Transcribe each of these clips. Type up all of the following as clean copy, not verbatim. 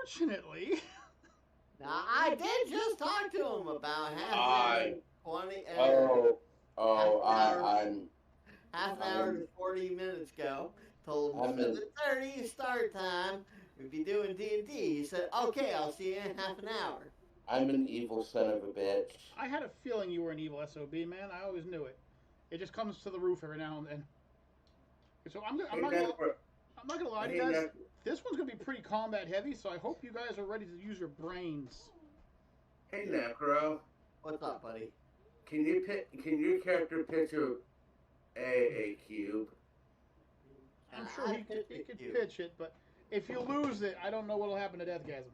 unfortunately... Now, I did just talk to him about half an hour to 40 minutes ago. Told him 7:30 start time. We'd be doing D&D. He said, okay, I'll see you in half an hour. I'm an evil son of a bitch. I had a feeling you were an evil SOB, man. I always knew it. It just comes to the roof every now and then. So I'm not gonna lie to you guys. This one's gonna be pretty combat heavy, so I hope you guys are ready to use your brains. Hey, Necro. What's up, buddy? Can your character picture a cube? I'm sure he could pitch it, but if you lose it, I don't know what'll happen to Deathgasm.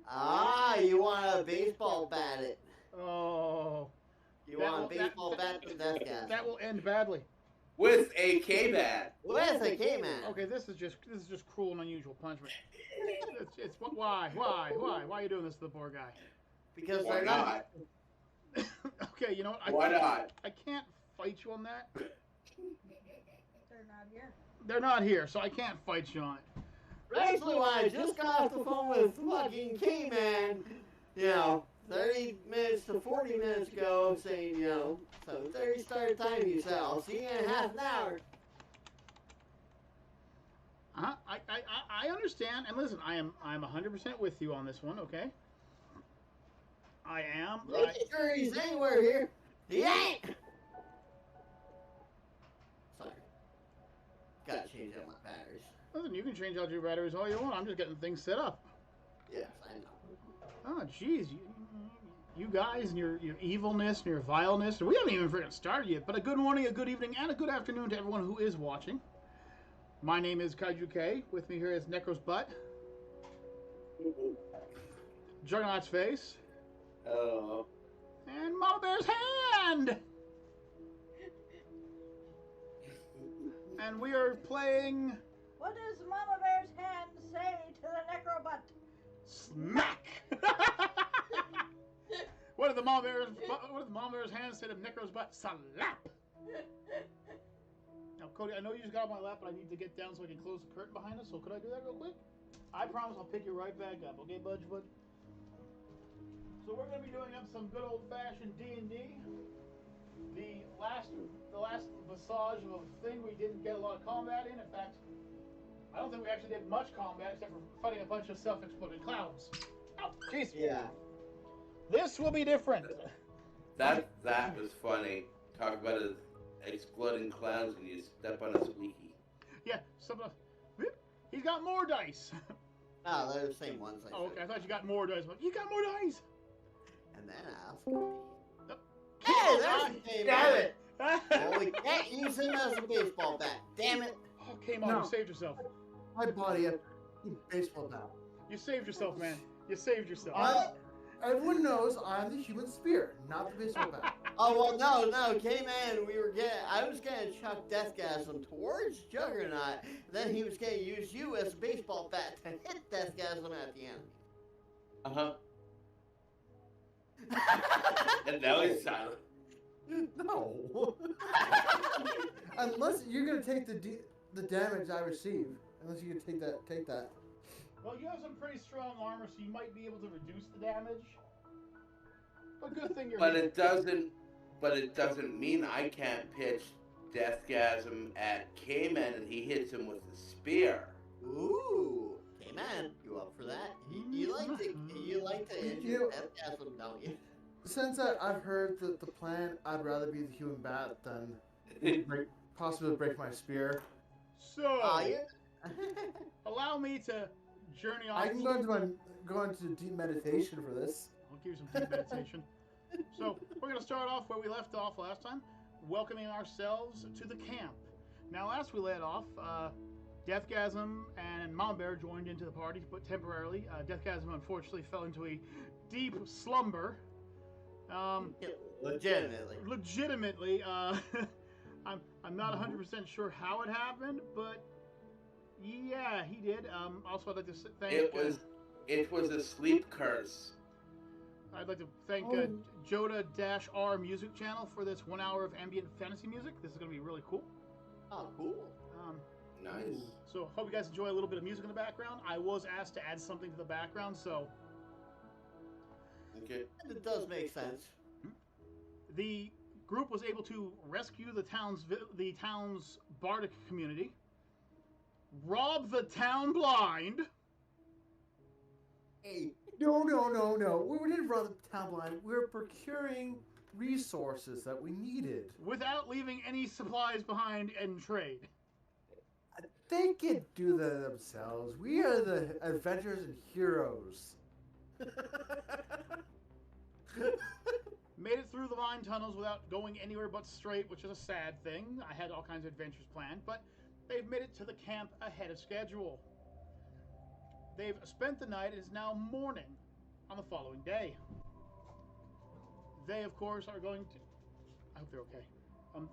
Ah, you want a baseball bat it. Oh. You want a baseball bat to Deathgasm. That will end badly. With a K-bat. With a K-man. Okay, this is just cruel and unusual punishment. It's why are you doing this to the poor guy? Because why not? Okay, you know what? Why not? I can't fight you on that. They're not here. They're not here, so I can't fight you on it. Actually, when I just got off the phone with fucking K-man, 30 minutes to 40 minutes ago, saying, 7:30 start time, you said, I'll see you in half an hour. I understand, and listen, I'm 100% with you on this one, okay? I am. Make sure he's anywhere here. He ain't! Sorry. Gotta change out my batteries. Listen, you can change out your batteries all you want. I'm just getting things set up. Yes, I know. Oh, jeez. You guys and your evilness and your vileness. We haven't even freaking started yet, but a good morning, a good evening, and a good afternoon to everyone who is watching. My name is Kaiju K. With me here is Necro's Butt. Juggernaut's Face. Oh. And Mama Bear's Hand! And we are playing... What does Mama Bear's Hand say to the Necrobutt? Smack! What did the Mama Bear's Hand say to Necro's Butt? Slap! Now, Cody, I know you just got on my lap, but I need to get down so I can close the curtain behind us, so could I do that real quick? I promise I'll pick you right back up, okay, Budge Bud? So we're going to be doing up some good old-fashioned D&D. The last visage of a thing we didn't get a lot of combat in. In fact, I don't think we actually did much combat except for fighting a bunch of self-exploding clouds. Oh, jeez. Yeah. This will be different. That was funny. Talk about exploding clouds and you step on a squeaky. Yeah, he's got more dice. Oh, they're the same ones. Oh, okay. I thought you got more dice. You got more dice. And then hey, there's damn it! Well, we can't use him as a baseball bat. Damn it! Oh, came on. No. You saved yourself. My body, a baseball bat. You saved yourself, man. You saved yourself. Everyone knows I'm the human spear, not the baseball bat. Oh, well, no, K-Man, I was gonna chuck Deathgasm towards Juggernaut, then he was gonna use you as a baseball bat to hit Deathgasm at the end. Uh-huh. And now he's silent. No. Unless you're gonna take the damage I receive. Unless you can take that. Well, you have some pretty strong armor, so you might be able to reduce the damage. But good thing you're. But it doesn't mean I can't pitch Deathgasm at K-Man and he hits him with the spear. Ooh, K-Man, you up for that? You like to injure Deathgasm, don't you? Since I've heard the plan, I'd rather be the human bat than possibly break my spear. So, Yeah. allow me to journey on. I can go into deep meditation for this. I'll give you some deep meditation. So, we're going to start off where we left off last time, welcoming ourselves to the camp. Now, last we led off, Deathgasm and Mama Bear joined into the party, but temporarily. Deathgasm unfortunately fell into a deep slumber. Legitimately. I'm not 100% sure how it happened, but yeah, he did. Also, I'd like to thank. It was a sleep curse. I'd like to thank Joda-R Music Channel for this 1 hour of ambient fantasy music. This is going to be really cool. Oh, cool. Nice. So hope you guys enjoy a little bit of music in the background. I was asked to add something to the background, so Okay. And it does make sense. the group was able to rescue the town's bardic community, rob the town blind, Hey, no. We didn't run the town blind. We were procuring resources that we needed. without leaving any supplies behind in trade. They can do that themselves. We are the adventurers and heroes. Made it through the mine tunnels without going anywhere but straight, which is a sad thing. I had all kinds of adventures planned, but they've made it to the camp ahead of schedule. They've spent the night. It is now morning on the following day. They, of course, are going to... I hope they're okay.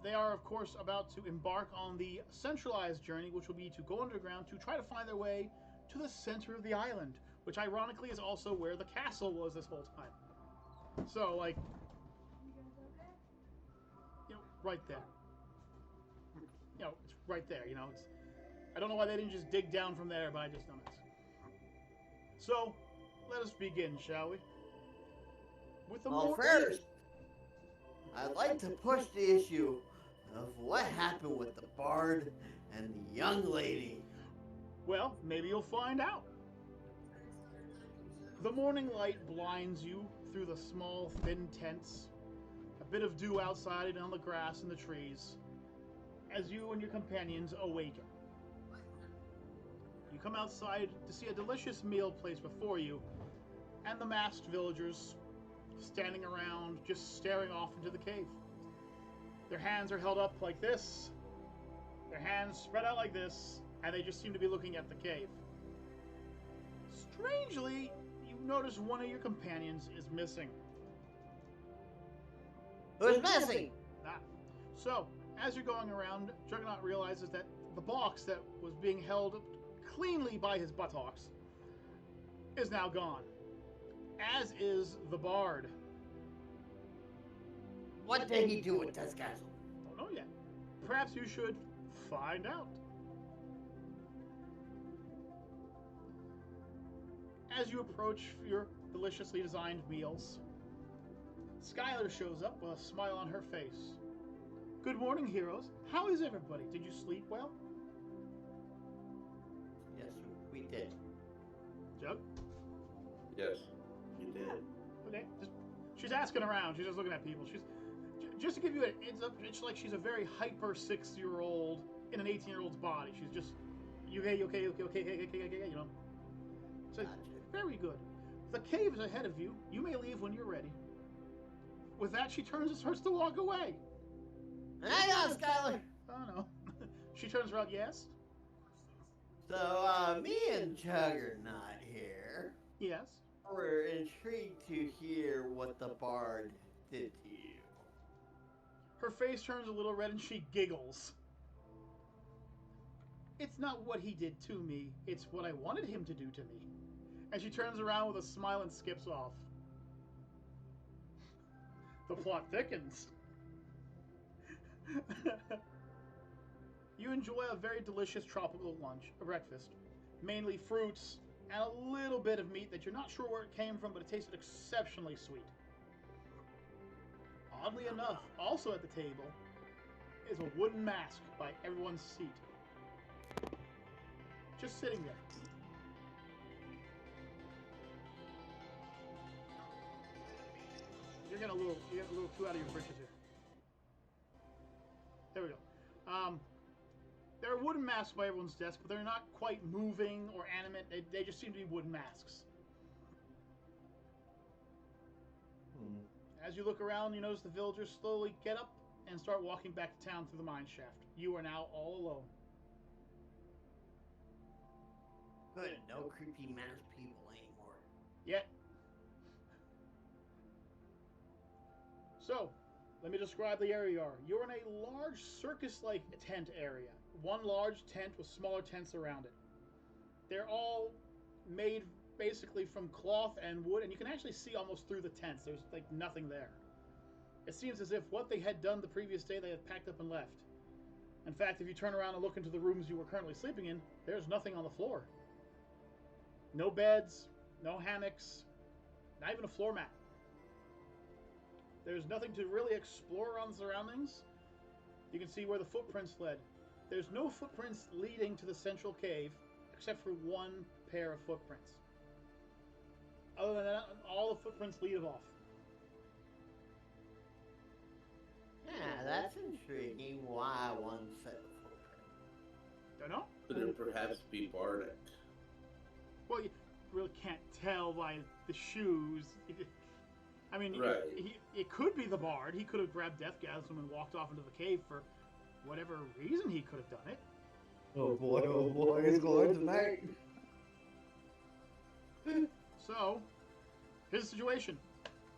They are, of course, about to embark on the centralized journey, which will be to go underground to try to find their way to the center of the island, which ironically is also where the castle was this whole time. So, like, you know, right there. You know, it's right there, you know. It's, I don't know why they didn't just dig down from there, but I just know it. So, let us begin, shall we? With the Well, first, I'd like to push the issue of what happened with the bard and the young lady. Well, maybe you'll find out. The morning light blinds you through the small, thin tents. A bit of dew outside and on the grass and the trees, as you and your companions awaken. You come outside to see a delicious meal placed before you, and the masked villagers standing around, just staring off into the cave. Their hands are held up like this, their hands spread out like this, and they just seem to be looking at the cave. Strangely, you notice one of your companions is missing. Who's missing? So, as you're going around, Juggernaut realizes that the box that was being held cleanly by his buttocks is now gone. As is the bard. What did he do with this castle? Don't know yet. Perhaps you should find out. As you approach your deliciously designed meals, Skylar shows up with a smile on her face. Good morning, heroes. How is everybody? Did you sleep well? Yes, we did. Jug? Yes, you did. Okay. She's asking around. She's just looking at people. Just to give you it's like she's a very hyper 6-year-old in an 18-year-old's body. She's just, you okay, you know. So, very good. The cave is ahead of you. You may leave when you're ready. With that, she turns and starts to walk away. Hang on, Skylar. Oh, no. She turns around, yes? So, me and Juggernaut here, Yes. we're intrigued to hear what the bard did to you. Her face turns a little red and she giggles. It's not what he did to me, it's what I wanted him to do to me. And she turns around with a smile and skips off. The plot thickens. You enjoy a very delicious tropical lunch, a breakfast. Mainly fruits and a little bit of meat that you're not sure where it came from, but it tasted exceptionally sweet. Oddly enough, also at the table is a wooden mask by everyone's seat. Just sitting there. You're getting a little too out of your britches here. There we go. There are wooden masks by everyone's desk, but they're not quite moving or animate. They just seem to be wooden masks. As you look around, you notice the villagers slowly get up and start walking back to town through the mine shaft. You are now all alone. Good, no creepy masked people anymore. Yet. So, let me describe the area you are. You're in a large circus-like tent area. One large tent with smaller tents around it. They're all made basically from cloth and wood, and you can actually see almost through the tents. There's like nothing there. It seems as if what they had done the previous day they had packed up and left. In fact, if you turn around and look into the rooms you were currently sleeping in, there's nothing on the floor. No beds, no hammocks, not even a floor mat. There's nothing to really explore around the surroundings. You can see where the footprints led. There's no footprints leading to the central cave, except for one pair of footprints. Other than that, all the footprints lead off. Yeah, that's intriguing. Why one set of footprints? Don't know. Could it perhaps be Bardic? Well, you really can't tell by the shoes. I mean, Right. it could be the bard. He could have grabbed Deathgasm and walked off into the cave for whatever reason he could have done it. Oh boy, it's going tonight. So, here's the situation.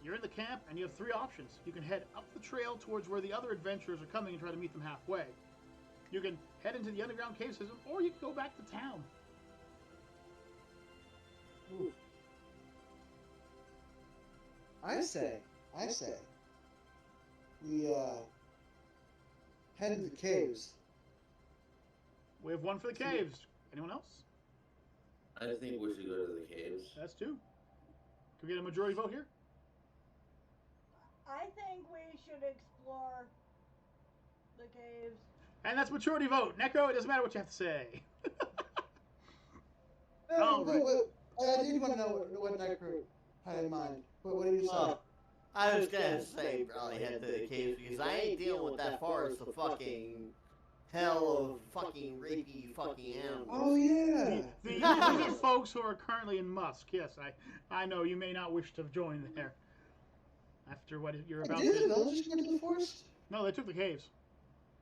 You're in the camp, and you have three options. You can head up the trail towards where the other adventurers are coming and try to meet them halfway. You can head into the underground cave system, or you can go back to town. Ooh. I say, we head to the caves. We have one for the caves. Anyone else? I think we should go to the caves. That's two. Can we get a majority vote here? I think we should explore the caves. And that's majority vote. Necro, it doesn't matter what you have to say. Oh, I did want to know what Necro had in mind. What do you say? I was gonna say probably head to the caves because I ain't dealing with that forest of fucking hell of fucking rapey fucking animals. Oh yeah. These are folks who are currently in Musk. Yes, I know you may not wish to join there. After what you're about Did to the villagers go to the forest? No, they took the caves.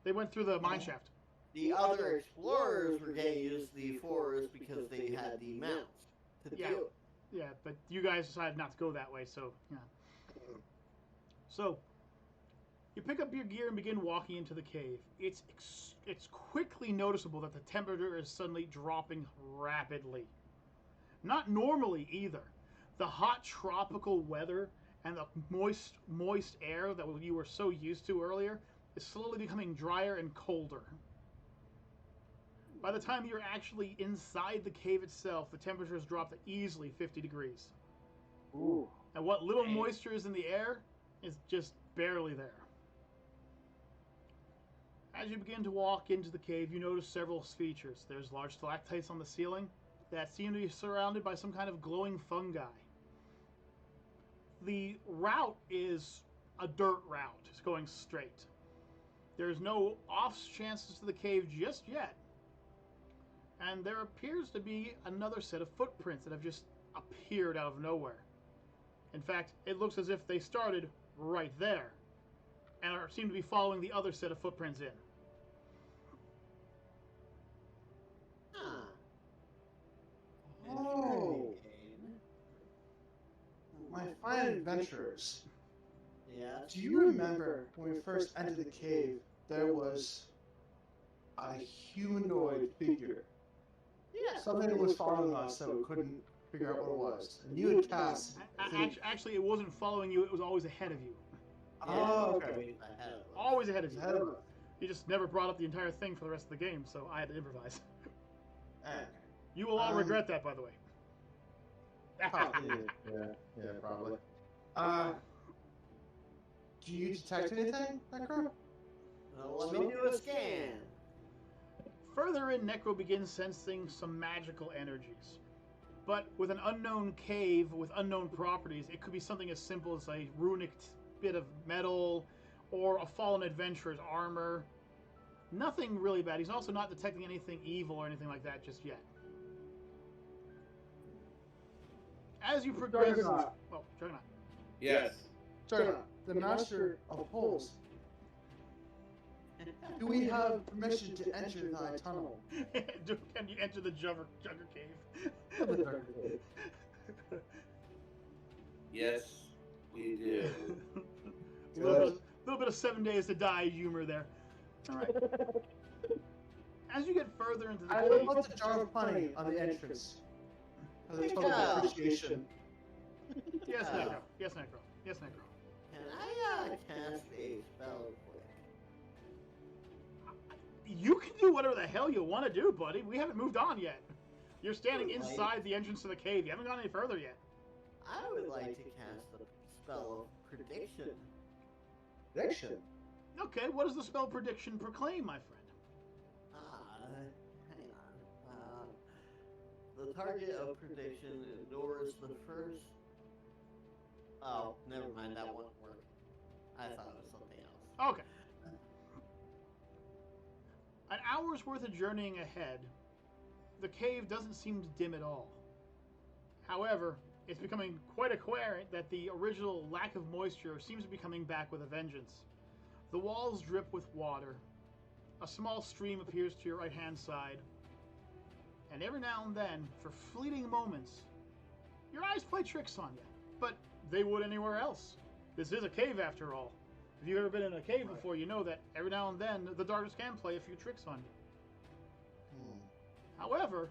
They went through the mine shaft. The other explorers were gonna use the forest because they had the mounts to Yeah. do it. Yeah, but you guys decided not to go that way, so yeah. So, you pick up your gear and begin walking into the cave. It's quickly noticeable that the temperature is suddenly dropping rapidly. Not normally either. The hot tropical weather and the moist air that you were so used to earlier is slowly becoming drier and colder. By the time you're actually inside the cave itself, the temperature has dropped to easily 50 degrees. Ooh. And what little moisture is in the air is just barely there. As you begin to walk into the cave, you notice several features. There's large stalactites on the ceiling that seem to be surrounded by some kind of glowing fungi. The route is a dirt route. It's going straight. There's no off chances to the cave just yet. And there appears to be another set of footprints that have just appeared out of nowhere. In fact, it looks as if they started right there and seem to be following the other set of footprints in. Huh. Oh. My fine adventurers. Yeah. Do you remember when we first entered the cave, there was a humanoid figure? Yeah. Something was following us that we couldn't figure out what it was. And you had cast. Actually, it wasn't following you, it was always ahead of you. Oh, okay. Always ahead of you. Ahead of us. You just never brought up the entire thing for the rest of the game, so I had to improvise. Okay. You will all regret that, by the way. Probably. Yeah, probably. Do you detect anything, Necro? Well, let me do a scan. Further in, Necro begins sensing some magical energies. But with an unknown cave with unknown properties, it could be something as simple as a runic bit of metal or a fallen adventurer's armor. Nothing really bad. He's also not detecting anything evil or anything like that just yet. As you progress... Juggernaut. Well, Juggernaut. Yes. Juggernaut, the master of holes. Do we have permission to enter thy tunnel? Can you enter the Jugger Cave? Yes, we do. A little bit of 7 Days to Die humor there. All right. As you get further into the I cave, love the jar of honey on the entrance. As a token Yeah. of appreciation. yes, Necro. Yes, Necro. Yes, Necro. Can I cast a spell quick? You can do whatever the hell you want to do, buddy. We haven't moved on yet. You're standing inside the entrance to the cave. You haven't gone any further yet. I would like to cast the spell of prediction. Prediction. Okay, what does the spell prediction proclaim, my friend? Hang on. The target of prediction ignores the first... Oh, never mind, that won't work. I thought it was something else. Okay. An hour's worth of journeying ahead, the cave doesn't seem to dim at all. However, it's becoming quite apparent that the original lack of moisture seems to be coming back with a vengeance. The walls drip with water. A small stream appears to your right-hand side. And every now and then, for fleeting moments, your eyes play tricks on you. But they would anywhere else. This is a cave after all. If you've ever been in a cave before, you know that every now and then the darkness can play a few tricks on you. However,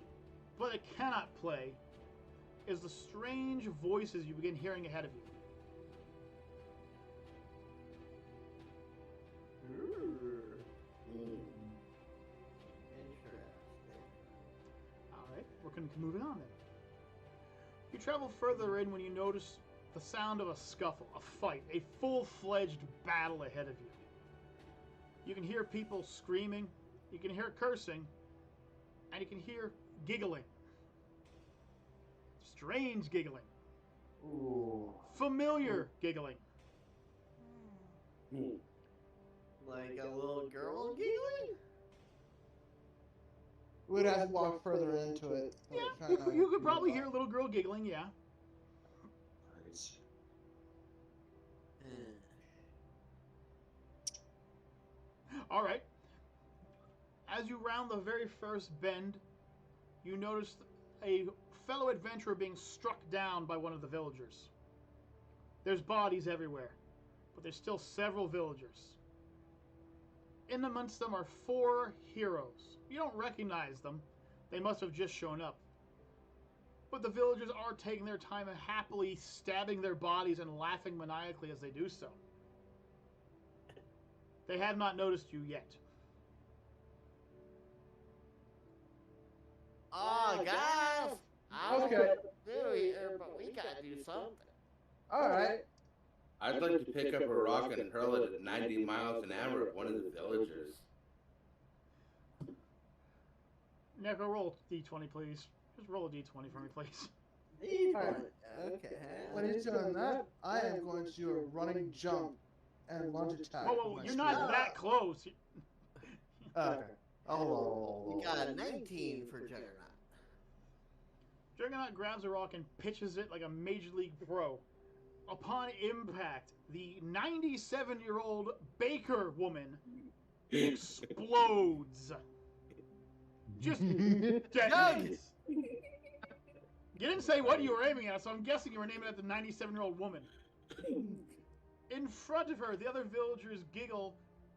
what it cannot play is the strange voices you begin hearing ahead of you. Interesting. Alright, we're moving on then. You travel further in when you notice the sound of a scuffle, a fight, a full-fledged battle ahead of you. You can hear people screaming, you can hear cursing, and you can hear giggling. Strange giggling. Ooh. Familiar giggling. Like a little girl giggling? We'd have to walk further into it. Yeah, you could probably hear a little girl giggling, yeah. All right. As you round the very first bend, you notice a fellow adventurer being struck down by one of the villagers. There's bodies everywhere, but there's still several villagers. In amongst them are 4 heroes. You don't recognize them. They must have just shown up. But the villagers are taking their time and happily stabbing their bodies and laughing maniacally as they do so. They have not noticed you yet. Oh, guys! I don't know what to do here, but we gotta do something. Alright. I'd like to pick up a rock and hurl it at 90 miles an hour at one of the villagers. Neko, roll d20, please. Just roll a d20 for me, please. Okay. When he's doing that, I am going to do a running jump and lunge attack. Whoa, you're not that close. Okay. Oh. We got a 19 for Juggernaut. Juggernaut grabs a rock and pitches it like a Major League pro. Upon impact, the 97-year-old baker woman explodes. Just detonates. You didn't say what you were aiming at, so I'm guessing you were aiming at the 97-year-old woman. In front of her, the other villagers giggle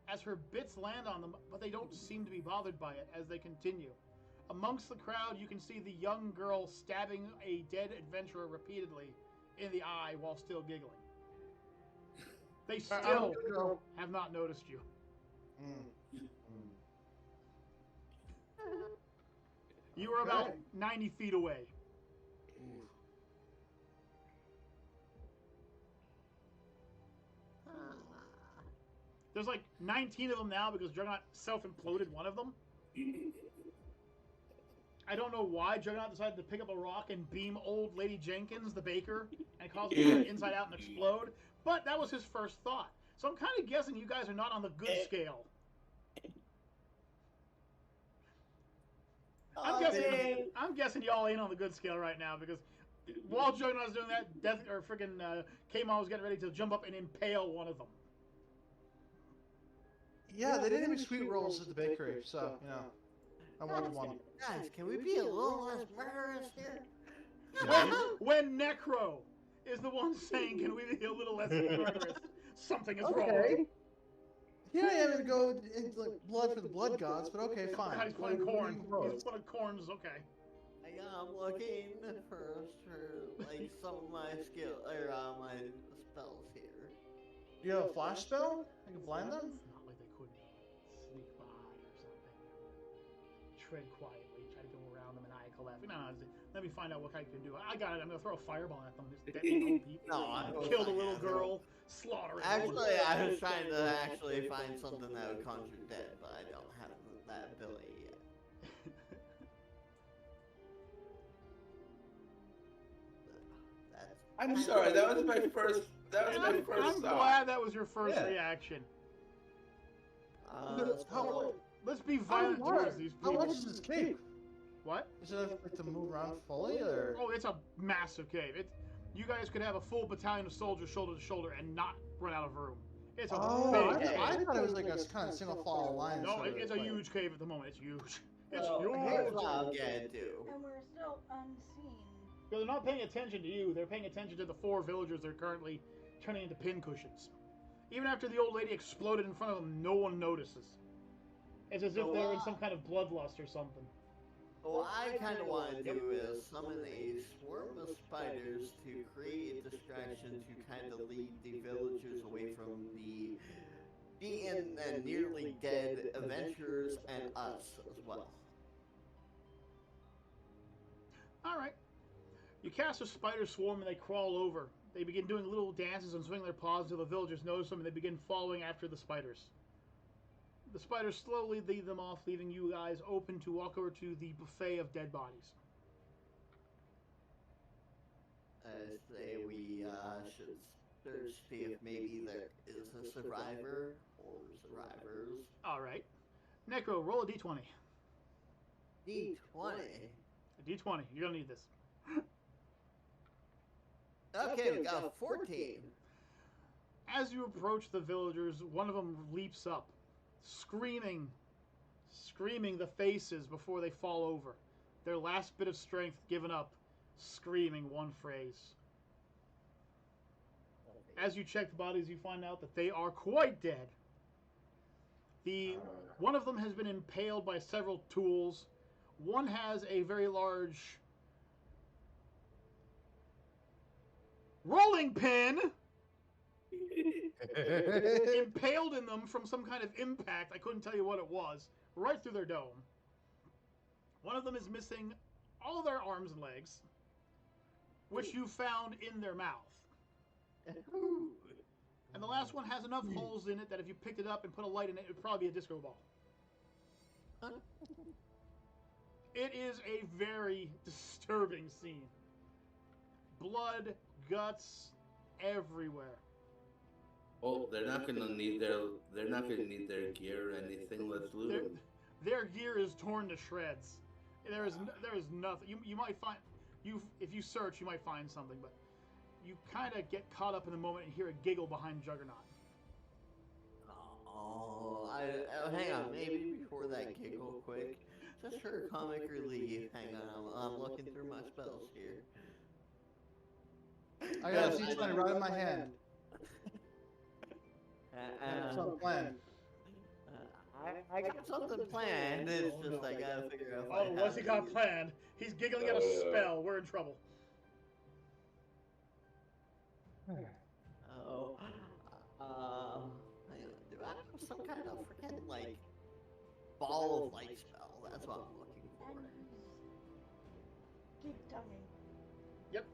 as her bits land on them, but they don't seem to be bothered by it as they continue. Amongst the crowd, you can see the young girl stabbing a dead adventurer repeatedly in the eye while still giggling. They still have not noticed you. You were about 90 feet away. There's like 19 of them now because Juggernaut self-imploded one of them. I don't know why Juggernaut decided to pick up a rock and beam old Lady Jenkins, the baker, and cause her to turn inside out and explode. But that was his first thought. So I'm kind of guessing you guys are not on the good scale. I'm guessing y'all ain't on the good scale right now because while Juggernaut was doing that, K-Mon was getting ready to jump up and impale one of them. Yeah, they didn't make sweet rolls at the bakery, so, you know. I wanted one. Guys, can we be a little less murderous here? When Necro is the one saying, can we be a little less murderous, something is wrong. Here I am to go into like blood for the blood gods, but okay, fine. He's playing corn. He's playing corns, okay. I'm looking first for like some of my my spells here. You have a flash spell? I can blind them? It's not like they couldn't sneak by or something. tread quietly, try to go around them, and I collapse. No, let me find out what I can do. I got it. I'm gonna throw a fireball at them. Just detonate people. No, I was Kill the not little gonna- girl, slaughter it. Actually, I was trying to actually find something that would conjure dead, but I don't have that ability yet. That's I'm sorry, that was my first. That was my first I'm thought. glad that was your first Yeah. reaction. How Let's be violent towards these How people. much is this cave? What? Is it like to move around fully, or? Oh, it's a massive cave. You guys could have a full battalion of soldiers shoulder to shoulder and not run out of room. It's a Oh, big cave. I thought it was like a kind of single file line. No, sort of it's a thing. huge cave at the moment. It's huge. It's Here's huge. what I'm gonna do. And we're still unseen. But they're not paying attention to you. They're paying attention to the 4 villagers they're currently turning into pincushions. Even after the old lady exploded in front of them, no one notices. It's as if they're in some kind of bloodlust or something. What I kind of want to do is summon a swarm of spiders to create a distraction to kind of lead the villagers away from the beaten and nearly dead adventurers and us as well. Alright. You cast a spider swarm and they crawl over. They begin doing little dances and swinging their paws until the villagers notice them and they begin following after the spiders. The spiders slowly lead them off, leaving you guys open to walk over to the buffet of dead bodies. I say we should search, see if maybe there is a survivor or survivors. Alright. Necro, roll a d20. D20. A d20. You're going to need this. Okay, we got a 14. As you approach the villagers, one of them leaps up, screaming the faces before they fall over. Their last bit of strength given up, screaming one phrase. As you check the bodies, you find out that they are quite dead. One of them has been impaled by several tools. One has a very large rolling pin impaled in them from some kind of impact. I couldn't tell you what it was. Right through their dome. One of them is missing all their arms and legs, which you found in their mouth. And the last one has enough holes in it that if you picked it up and put a light in it, it would probably be a disco ball. It is a very disturbing scene. Blood, guts, everywhere. Oh, they're not gonna need their gear or anything. Let's loot them. Their gear is torn to shreds. There is nothing. You might find if you search, you might find something, but you kind of get caught up in the moment and hear a giggle behind Juggernaut. Oh, hang on, maybe before that giggle quick. Just for comic relief, hang on, I'm looking through my spells here. I got a C20 right in my hand. Some plan. I got something planned, it's just I gotta figure out if I Oh, have what's he got planned? He's giggling at a spell. We're in trouble. Oh, hang on, do I have some kind of freaking, like, ball of light spell? That's what I'm looking for. Keep tonguing. Yep.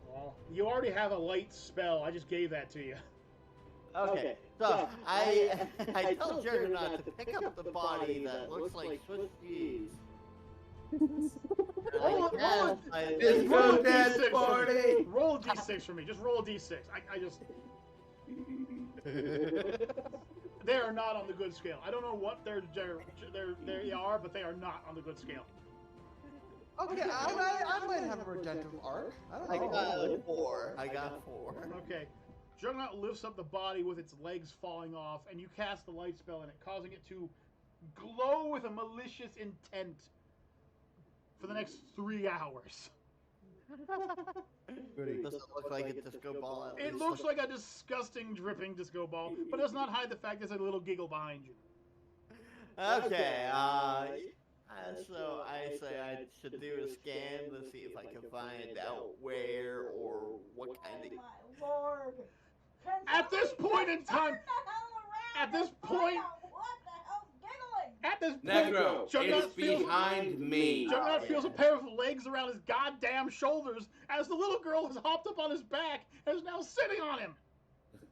Well, you already have a light spell. I just gave that to you. Okay, so I tell Juggernaut to pick up the body that looks like Swiss cheese. It's Roll a dance d6 party. Roll a d6 for me. Just roll a d6. I just. They are not on the good scale. I don't know what they are, but they are not on the good scale. Okay, I might have a redemptive arc. I don't I know. got 4. I got 4. Okay. Juggernaut lifts up the body with its legs falling off, and you cast the light spell in it, causing it to glow with a malicious intent for the next 3 hours. Goody. Does it look like a disco ball? At It least? looks like a disgusting, dripping disco ball, but does not hide the fact there's a little giggle behind you. Okay, so I say I should do a scan to see if I can find out where or what kind of... My lord. Princess, At this point in time, turn the hell around at this and find point- out what the hell's giggling? at this point, Negro, Juggernaut it's feels behind me. Juggernaut feels a pair of legs around his goddamn shoulders as the little girl has hopped up on his back and is now sitting on him.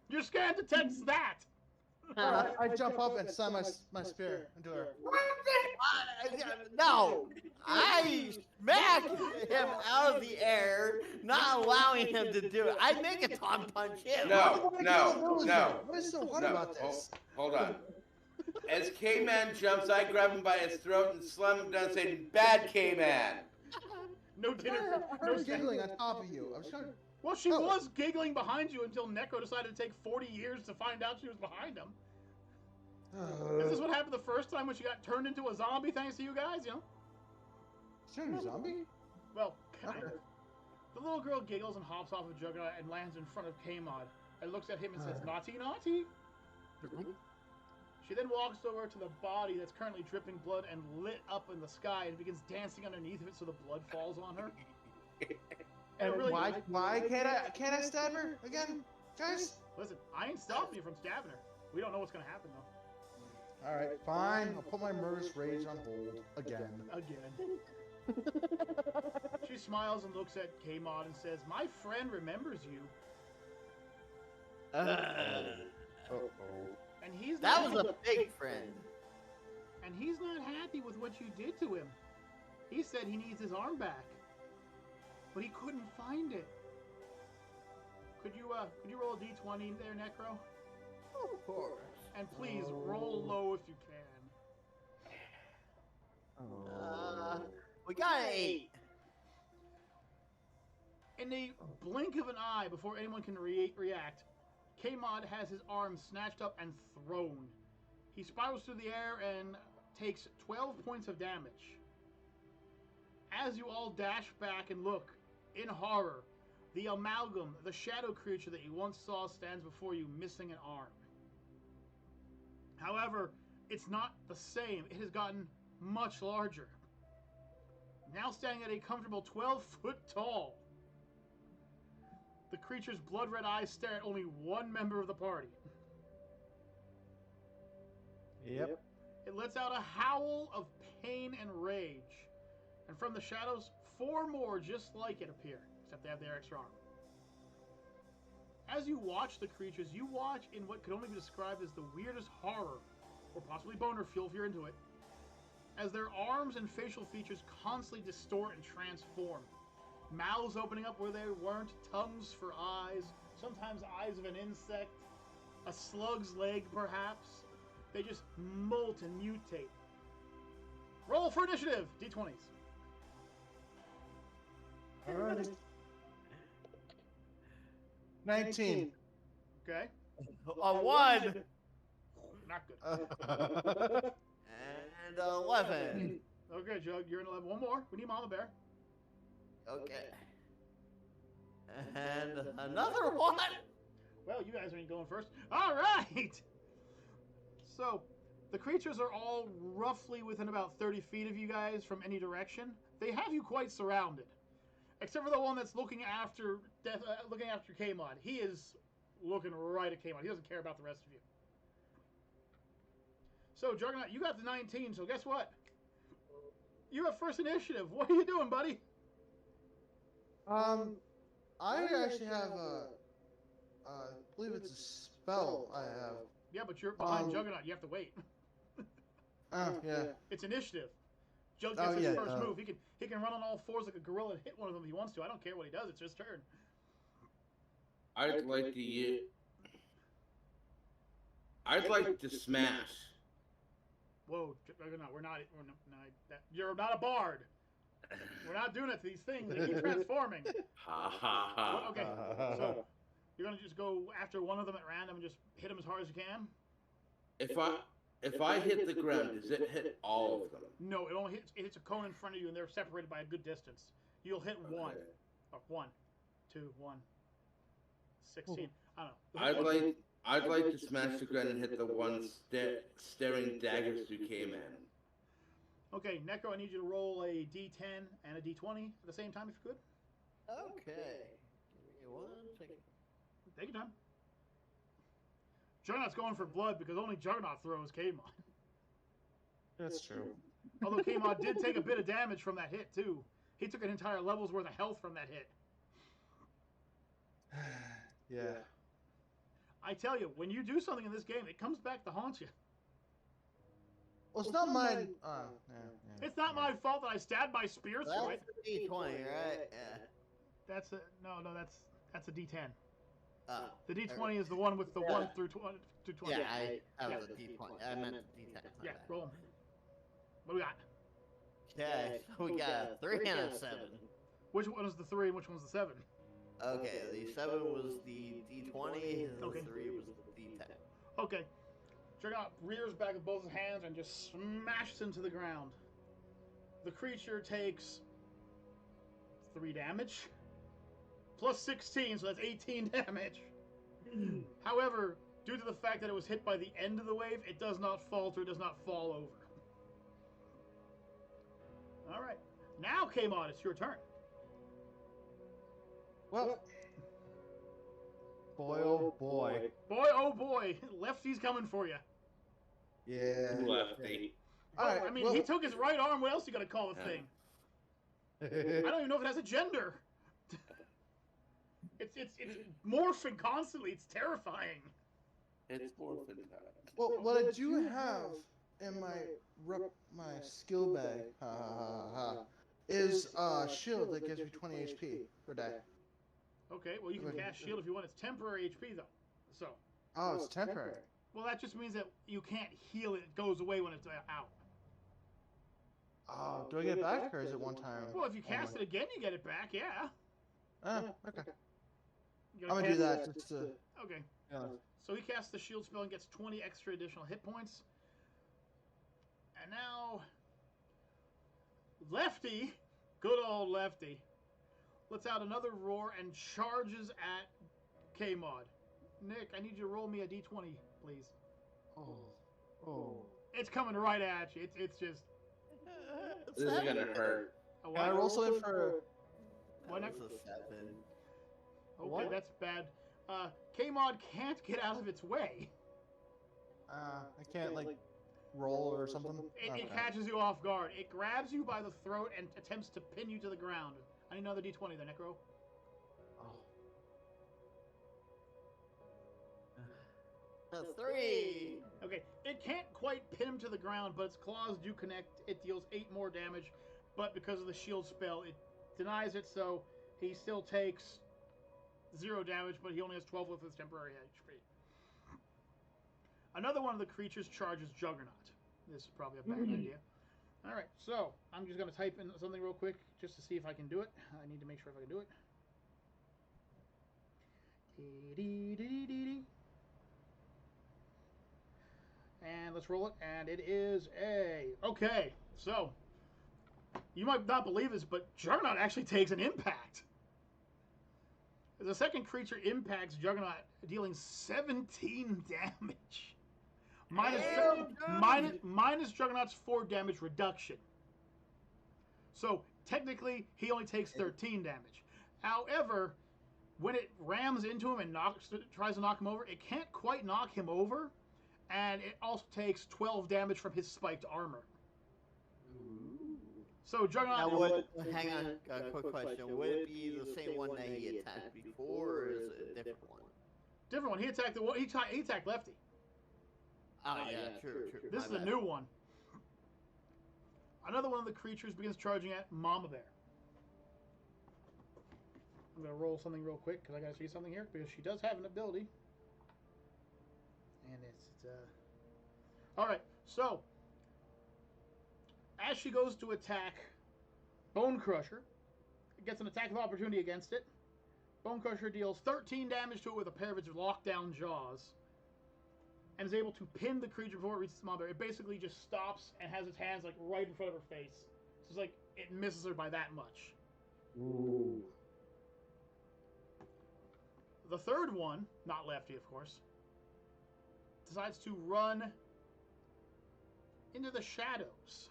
Your scan detects that. I jump up and slam my spear into her. No, I smack him out of the air, not allowing him to do it. I make a Tom punch him. No. What is so hard No, about this? hold on. As K-Man jumps, I grab him by his throat and slam him down, saying, "Bad K-Man." No dinner. I No heard her snack. giggling on top of you. I was trying to... Well, she Oh. was giggling behind you until Necro decided to take 40 years to find out she was behind him. Is this what happened the first time when she got turned into a zombie thanks to you guys, you know? Is she a zombie? Well, kind of. The little girl giggles and hops off of Juggernaut and lands in front of K-Mod and looks at him and says, "Naughty, naughty." She then walks over to the body that's currently dripping blood and lit up in the sky and begins dancing underneath of it so the blood falls on her. And really, Why can't I stab her again, guys? listen, I ain't stopping you from stabbing her. We don't know what's gonna happen though. All right, fine. I'll put my murderous rage on hold again. She smiles and looks at K-Mod and says, "My friend remembers you." Uh-oh. And he's That not was a big friend. And he's not happy with what you did to him. He said he needs his arm back, but he couldn't find it. Could you roll a d20 there, Necro? Of course. And please roll low if you can. We got an 8. In the blink of an eye, before anyone can react, K-Mod has his arm snatched up and thrown. He spirals through the air and takes 12 points of damage. As you all dash back and look, in horror, the amalgam, the shadow creature that you once saw, stands before you, missing an arm. However, it's not the same. It has gotten much larger. Now standing at a comfortable 12 foot tall. The creature's blood-red eyes stare at only one member of the party. Yep. It lets out a howl of pain and rage. And from the shadows, 4 more just like it appear, except they have their extra arm. As you watch the creatures, you watch in what could only be described as the weirdest horror, or possibly boner fuel if you're into it, as their arms and facial features constantly distort and transform. Mouths opening up where they weren't, tongues for eyes, sometimes eyes of an insect, a slug's leg perhaps. They just molt and mutate. Roll for initiative, d20s. Alright. 19. Okay, A 1 not good. and 11. Okay, Jug, you're in 11. One more. We need Mama Bear. Okay. And another 1. Well, you guys ain't going first. All right. So, the creatures are all roughly within about 30 feet of you guys from any direction. They have you quite surrounded, except for the one that's looking after K-Mod. He is looking right at K-Mod. He doesn't care about the rest of you. So, Juggernaut, you got the 19. So, guess what? You have first initiative. What are you doing, buddy? I actually have I believe it's a spell I have. Yeah, but you're behind Juggernaut. You have to wait. Oh, yeah. It's initiative. Jug Oh, gets his yeah, first move. He can run on all fours like a gorilla and hit one of them if he wants to. I don't care what he does. It's his turn. I'd like to smash. Whoa, Juggernaut, you're not a bard. We're not doing it to these things. They keep transforming. Ha ha ha. Okay, so you're gonna just go after one of them at random and just hit them as hard as you can? If I hit the ground, does it hit all of them? No, it hits a cone in front of you and they're separated by a good distance. You'll hit one. Or 1, 2, 1, 16. I don't know. I'd like to smash the ground and hit the one staring daggers through K-Man. Okay, Necro, I need you to roll a d10 and a d20 at the same time if you could. Okay. Give me 1 second. Take your time. Juggernaut's going for blood because only Juggernaut throws K-Mod. That's true. Although K-Mod did take a bit of damage from that hit, too. He took an entire level's worth of health from that hit. Yeah. I tell you, when you do something in this game, it comes back to haunt you. Well, it's not mine. Yeah. It's not my fault that I stabbed my spear through it. That's a D20, right? Yeah. That's a that's a D10. Oh. The D20 is the one with the 1 through 20. Yeah, I was a D20. I meant D10. Yeah, roll them. What do we got? Okay, so we got a 3 and a 7. Which one was the 3 and which one was the 7? Okay, the 7 was the D20, and the Okay. 3 was the D10. Okay. Juggernaut rears back with both his hands and just smashes into the ground. The creature takes 3 damage. Plus 16, so that's 18 damage. However, due to the fact that it was hit by the end of the wave, it does not falter, it does not fall over. Alright. Now, K-Mod, it's your turn. Well, boy, oh boy. Boy, oh boy, Lefty's coming for you. Yeah. Lefty. All right. I mean, he took his right arm. What else you gonna call the thing? I don't even know if it has a gender. It's morphing constantly. It's terrifying. It's morphin' time. Well, what I do have in my skill bag is a shield that gives me 20 HP per day. Okay, well you can cast shield if you want. It's temporary HP though. So. Oh, it's temporary. Well, that just means that you can't heal it. It goes away when it's out. Oh, do I get it back or is it one time? Well, if you cast it again, you get it back. Yeah. Okay. You I'm gonna do that just to. Okay. Yeah. So he casts the shield spell and gets 20 extra additional hit points. And now, Lefty, good old Lefty, lets out another roar and charges at K-Mod. Nick, I need you to roll me a d20, please. Oh. It's coming right at you. It's just. This is gonna hurt. A Can I roll something for? What That next? was a 7. Okay, What? that's bad. K-Mod can't get out of its way. I can't like roll or something. It catches you off guard. It grabs you by the throat and attempts to pin you to the ground. I need another d20 there, Necro. A 3. Okay, it can't quite pin him to the ground, but its claws do connect. It deals 8 more damage, but because of the shield spell, it denies it, so he still takes 0 damage, but he only has 12 with his temporary HP. Another one of the creatures charges Juggernaut. This is probably a bad idea. Alright, so I'm just going to type in something real quick just to see if I can do it. I need to make sure if I can do it. And let's roll it, and it is a... Okay, so, you might not believe this, but Juggernaut actually takes an impact. The second creature impacts Juggernaut, dealing 17 damage. Minus Juggernaut's 4 damage reduction. So, technically, he only takes 13 damage. However, when it rams into him and tries to knock him over, it can't quite knock him over, and it also takes 12 damage from his spiked armor. So Juggernaut... Now, hang on, a quick question. Would it be the same one that he attacked before, or is it a different one? Different one. He attacked he attacked Lefty. Oh, yeah, true. This is a new one. Another one of the creatures begins charging at Mama Bear. I'm going to roll something real quick because I got to see something here because she does have an ability. And it's Alright, so as she goes to attack Bone Crusher, it gets an attack of opportunity against it. Bone Crusher deals 13 damage to it with a pair of its lockdown jaws, and is able to pin the creature before it reaches its mother. It basically just stops and has its hands like right in front of her face. So it's like it misses her by that much. Ooh. The third one, not Lefty of course, decides to run into the shadows.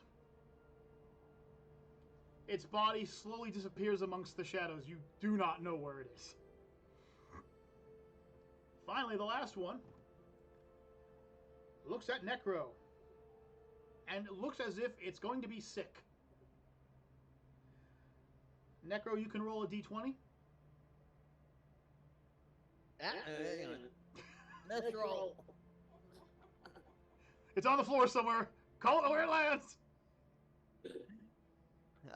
Its body slowly disappears amongst the shadows. You do not know where it is. Finally, the last one looks at Necro, and looks as if it's going to be sick. Necro, you can roll a d20. Hang on. Let's roll. It's on the floor somewhere. Call it where it lands.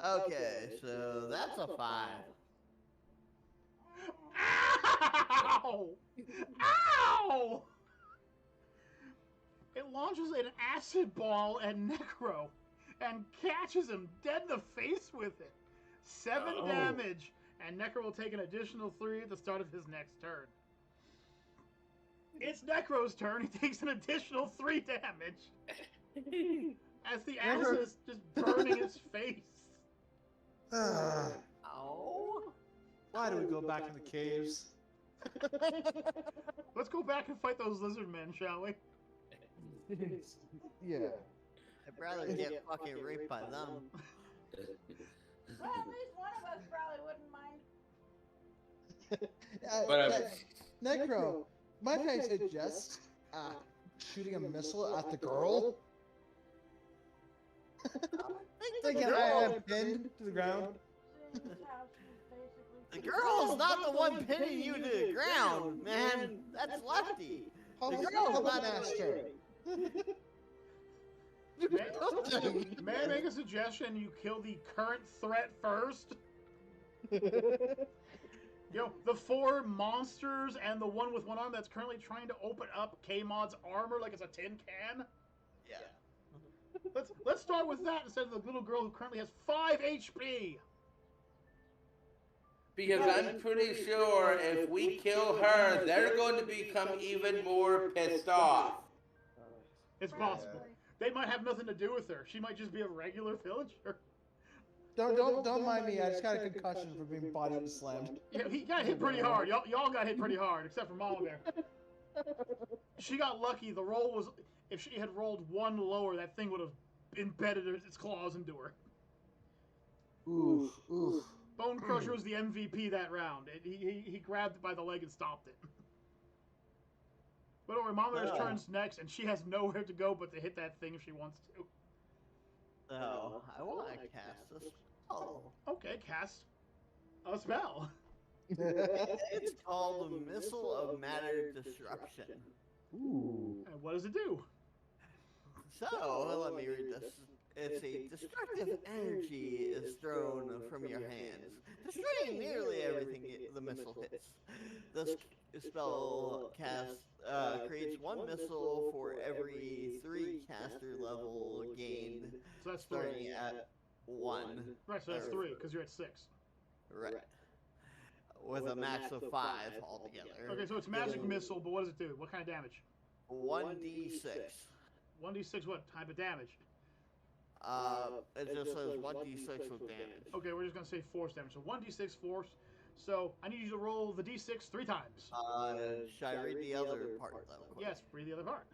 Okay, so that's a 5. Ow! Ow! It launches an acid ball at Necro and catches him dead in the face with it. 7 damage, and Necro will take an additional 3 at the start of his next turn. It's Necro's turn. He takes an additional 3 damage as the acid is just burning his face. Ow. Why do we go back in the caves? Let's go back and fight those lizard men, shall we? Yeah. I'd rather get fucking raped by them. Well, at least one of us probably wouldn't mind. Necro, might I suggest shooting a missile at the girl? Thinking I am pinned to the ground. Seeing as how she's basically The girl's not the one pinning you to the ground, man. That's Lefty. The girl's not master. May I make a suggestion? You kill the current threat first? The 4 monsters and the one with one arm that's currently trying to open up K-Mod's armor like it's a tin can? Yeah. Let's start with that instead of the little girl who currently has 5 HP. Because I'm pretty sure if we kill her, they're going to become even more pissed off. It's possible. They might have nothing to do with her. She might just be a regular villager. Don't mind me. I just got a concussion for being body slammed. Yeah, he got hit pretty hard. Y'all got hit pretty hard, except for Mama Bear. She got lucky. The roll was, if she had rolled 1 lower, that thing would have embedded its claws into her. Oof, oof. Bone Crusher was the MVP that round. He grabbed it by the leg and stopped it. But don't worry, Mama Bear's turns next, and she has nowhere to go but to hit that thing if she wants to. So, I want to cast a spell. Okay, cast a spell. It's called the Missile of Matter Disruption. Ooh. And what does it do? So, let me read this. It's a destructive energy is thrown from your hands, destroying nearly everything the missile hits. This spell creates 1 missile for every 3 caster level gained, So that's 3. starting at 1. Right, so that's 3, because you're at 6. Right. With a max of 5 altogether. Okay, so it's magic missile, but what does it do? What kind of damage? 1d6. 1d6 what type of damage? It just says 1d6 with damage. Okay, we're just going to say force damage. So 1d6 force. So I need you to roll the d6 3 times. Should I read the other part though? Yes, read the other part.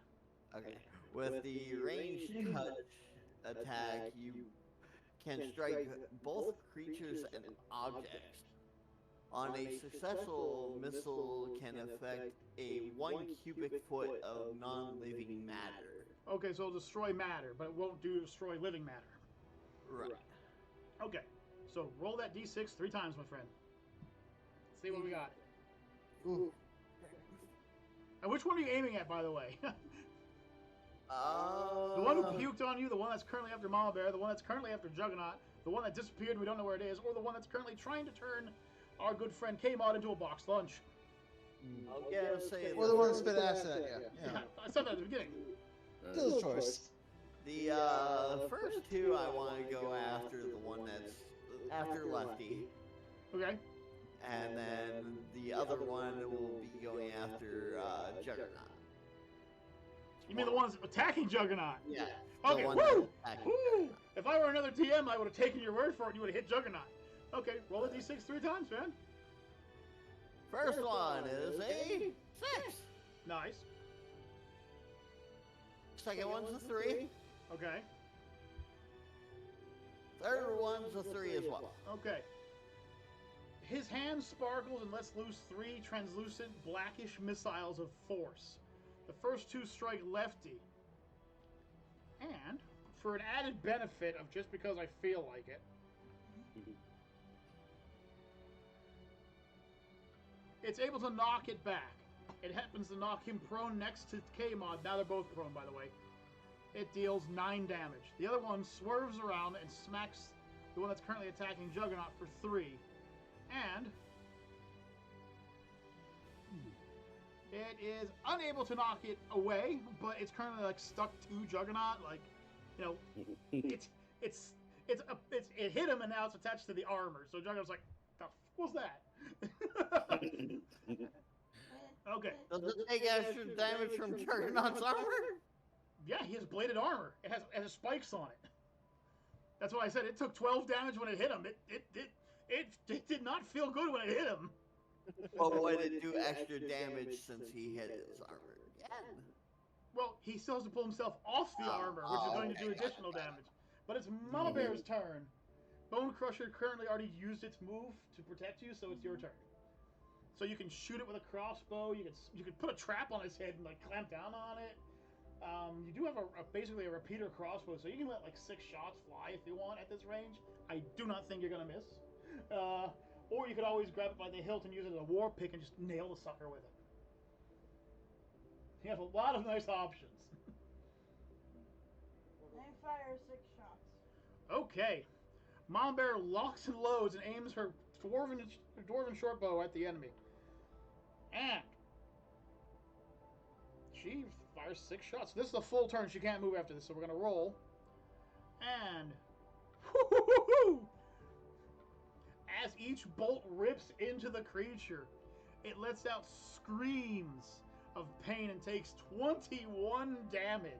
Okay. With the ranged touch attack, you can strike both creatures and objects. On a successful missile can affect a 1 cubic foot of non-living matter. Okay, so it'll destroy matter, but it won't destroy living matter. Right. Okay, so roll that d6 3 times, my friend. Let's see what we got. Ooh. And which one are you aiming at, by the way? The The one who puked on you, the one that's currently after Mama Bear, the one that's currently after Juggernaut, the one that disappeared and we don't know where it is, or the one that's currently trying to turn our good friend K-Mod into a box lunch. I'll say Or the one that spit acid at you. Yeah, I said that at the beginning. Still a choice. The first 2 I want to go after the one that's after Lefty, Okay. and then the other one will be going after Juggernaut. You mean the one that's attacking Juggernaut? Yeah. Okay, the one woo! that's attacking Woo! Juggernaut. If I were another TM, I would have taken your word for it and you would have hit Juggernaut. Okay, roll a d6 3 times, man. First one is a 6. Nice. Second one's a 3. Okay. Third one's a 3 as well. Okay. His hand sparkles and lets loose 3 translucent blackish missiles of force. The first 2 strike Lefty. And for an added benefit of just because I feel like it, it's able to knock it back. It happens to knock him prone next to K-Mod. Now they're both prone, by the way. It deals 9 damage. The other one swerves around and smacks the one that's currently attacking Juggernaut for 3. And it is unable to knock it away, but it's currently like stuck to Juggernaut. Like, you know, it hit him and now it's attached to the armor. So Juggernaut's like, the fuck was that? Okay. Does it take extra damage from Juggernaut's armor? Yeah, he has bladed armor. It has spikes on it. That's why I said it took 12 damage when it hit him. It did not feel good when it hit him. But would it do extra damage since he hit his armor again? Well, he still has to pull himself off the armor, which is going to do additional damage. But it's Mama Bear's turn. Bone Crusher currently already used its move to protect you, so it's your turn. So you can shoot it with a crossbow. You can put a trap on his head and like clamp down on it. You do have basically a repeater crossbow, so you can let like 6 shots fly if you want at this range. I do not think you're gonna miss. Or you could always grab it by the hilt and use it as a war pick and just nail the sucker with it. You have a lot of nice options. I fire 6 shots. Okay. Mom Bear locks and loads and aims her dwarven short bow at the enemy. And she fires 6 shots. This is a full turn. She can't move after this, so we're going to roll. And as each bolt rips into the creature, it lets out screams of pain and takes 21 damage.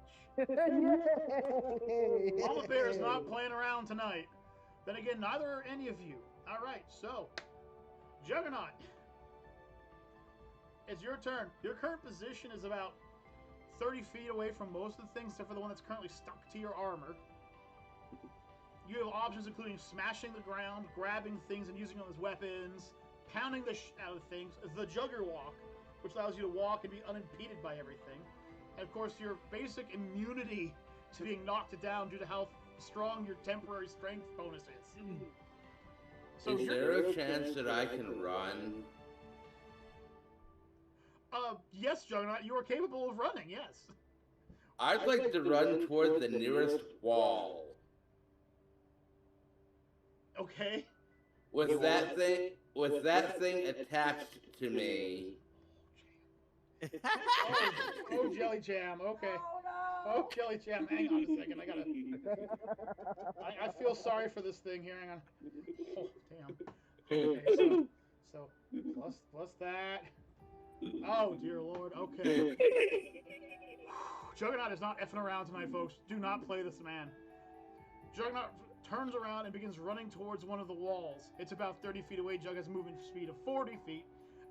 Mama Bear is not playing around tonight. Then again, neither are any of you. Alright, so Juggernaut, it's your turn. Your current position is about 30 feet away from most of the things, except for the one that's currently stuck to your armor. You have options including smashing the ground, grabbing things and using them as weapons, pounding the shit out of things, the Jugger Walk, which allows you to walk and be unimpeded by everything, and of course your basic immunity to being knocked down due to how strong your temporary strength bonus is. So is there a chance that I can run? Yes, Juggernaut, you are capable of running, yes. I'd like to run toward the nearest wall. Okay. With that thing attached to me. Oh, Jelly Jam, okay. Oh, Oh, Jelly Jam, hang on a second, I feel sorry for this thing here, hang on. Oh, damn. Okay, so plus that. Oh, dear Lord, okay. Juggernaut is not effing around tonight, folks. Do not play this man. Juggernaut turns around and begins running towards one of the walls. It's about 30 feet away. Jug has a movement speed of 40 feet.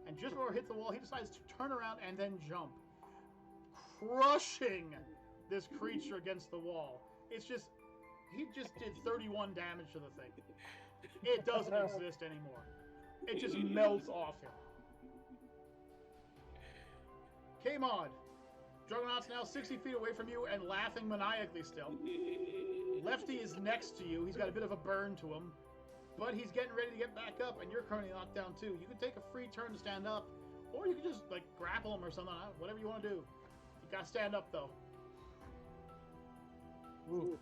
And just before it hits the wall, he decides to turn around and then jump, crushing this creature against the wall. It's just, he just did 31 damage to the thing. It doesn't exist anymore. It just melts off him. K-Mod, Juggernaut's now 60 feet away from you and laughing maniacally still. Lefty is next to you. He's got a bit of a burn to him, but he's getting ready to get back up, and you're currently knocked down too. You can take a free turn to stand up, or you can just like grapple him or something. Whatever you want to do. You gotta stand up though. Ooh.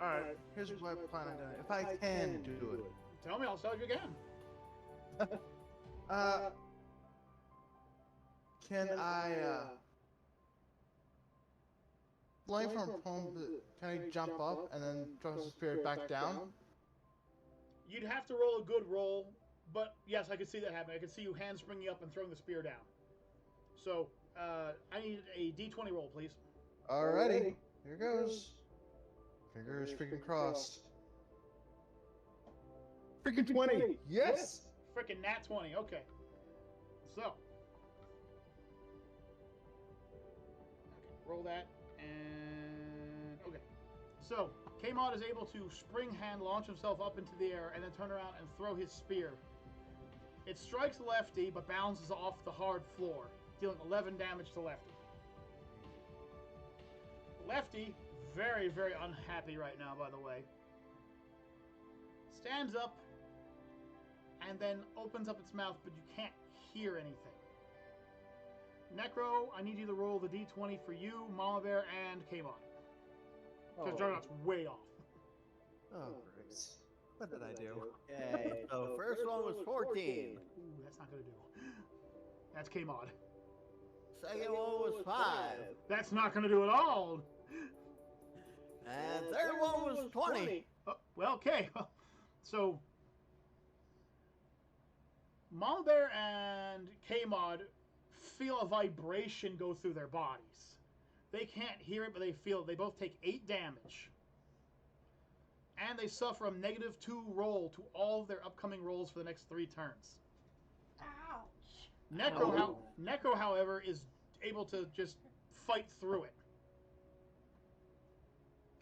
Alright, here's what I plan on doing. If I can do it. Tell me, I'll tell you again. Can I, flying from home, can I jump up and then toss the spirit back down? You'd have to roll a good roll, but yes, I could see that happening. I could see you handspringing up and throwing the spear down. So, I need a d20 roll, please. Alrighty, here goes. Fingers freaking crossed. Freaking 20! Yes! Freaking nat 20, okay. So. Okay, roll that, and okay. So, K-Mod is able to spring hand launch himself up into the air and then turn around and throw his spear. It strikes Lefty, but bounces off the hard floor, dealing 11 damage to Lefty. Lefty, very, very unhappy right now, by the way, stands up and then opens up its mouth, but you can't hear anything. Necro, I need you to roll the d20 for you, Mama Bear, and Kmon. Because Juggernaut's way off. Oh, great. What did I do? Okay, so first one was 14. Ooh, that's not going to do. That's Kmon. Second one was 5. That's not going to do at all. And third one was 20. Oh, well, okay. So, Mama Bear and Kmon feel a vibration go through their bodies. They can't hear it, but they feel it. They both take 8 damage. And they suffer a -2 roll to all of their upcoming rolls for the next 3 turns. Ouch. Necro, however, is able to just fight through it.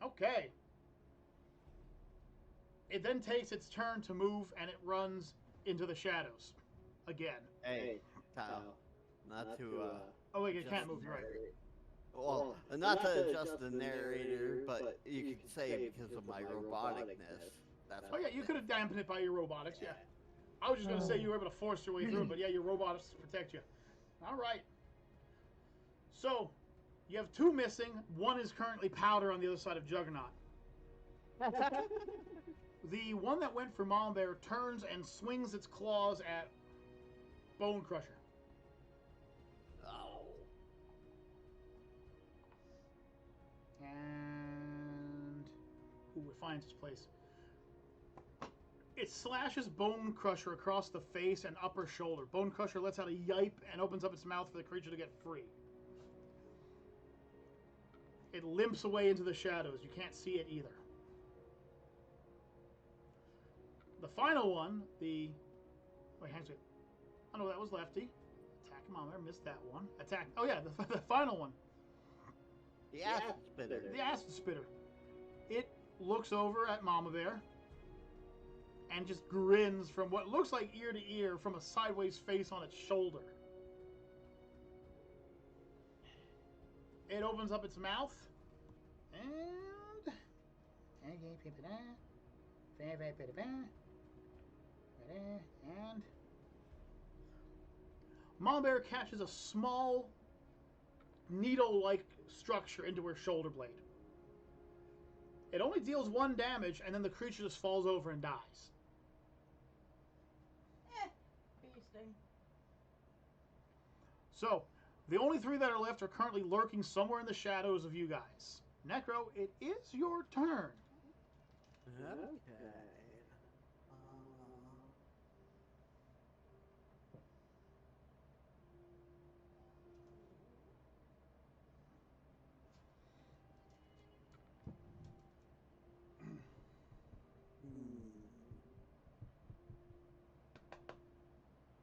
Okay. It then takes its turn to move, and it runs into the shadows again. Hey, Kyle, not to, Oh, wait, it can't move, you're right. well, not to adjust the narrator, but you could say because of my roboticness. That's Oh, yeah, you could have dampened it by your robotics, yeah. I was just going to say you were able to force your way through it, but yeah, your robotics protect you. All right. So, you have 2 missing. 1 is currently Powder on the other side of Juggernaut. The one that went for Mom Bear turns and swings its claws at Bone Crusher. Oh. And... Ooh, it finds its place. It slashes Bone Crusher across the face and upper shoulder. Bone Crusher lets out a yipe and opens up its mouth for the creature to get free. It limps away into the shadows. You can't see it either. The final one, the... Wait, hang on. Oh, no, that was Lefty. Attack him on there. Missed that one. Attack... Oh, yeah, the final one. The acid spitter. The acid spitter. It looks over at Mama Bear and just grins from what looks like ear to ear from a sideways face on its shoulder. It opens up its mouth and Mama Bear catches a small needle-like structure into her shoulder blade. It only deals 1 damage, and then the creature just falls over and dies. Beasting. So, the only 3 that are left are currently lurking somewhere in the shadows of you guys. Necro, it is your turn. Okay.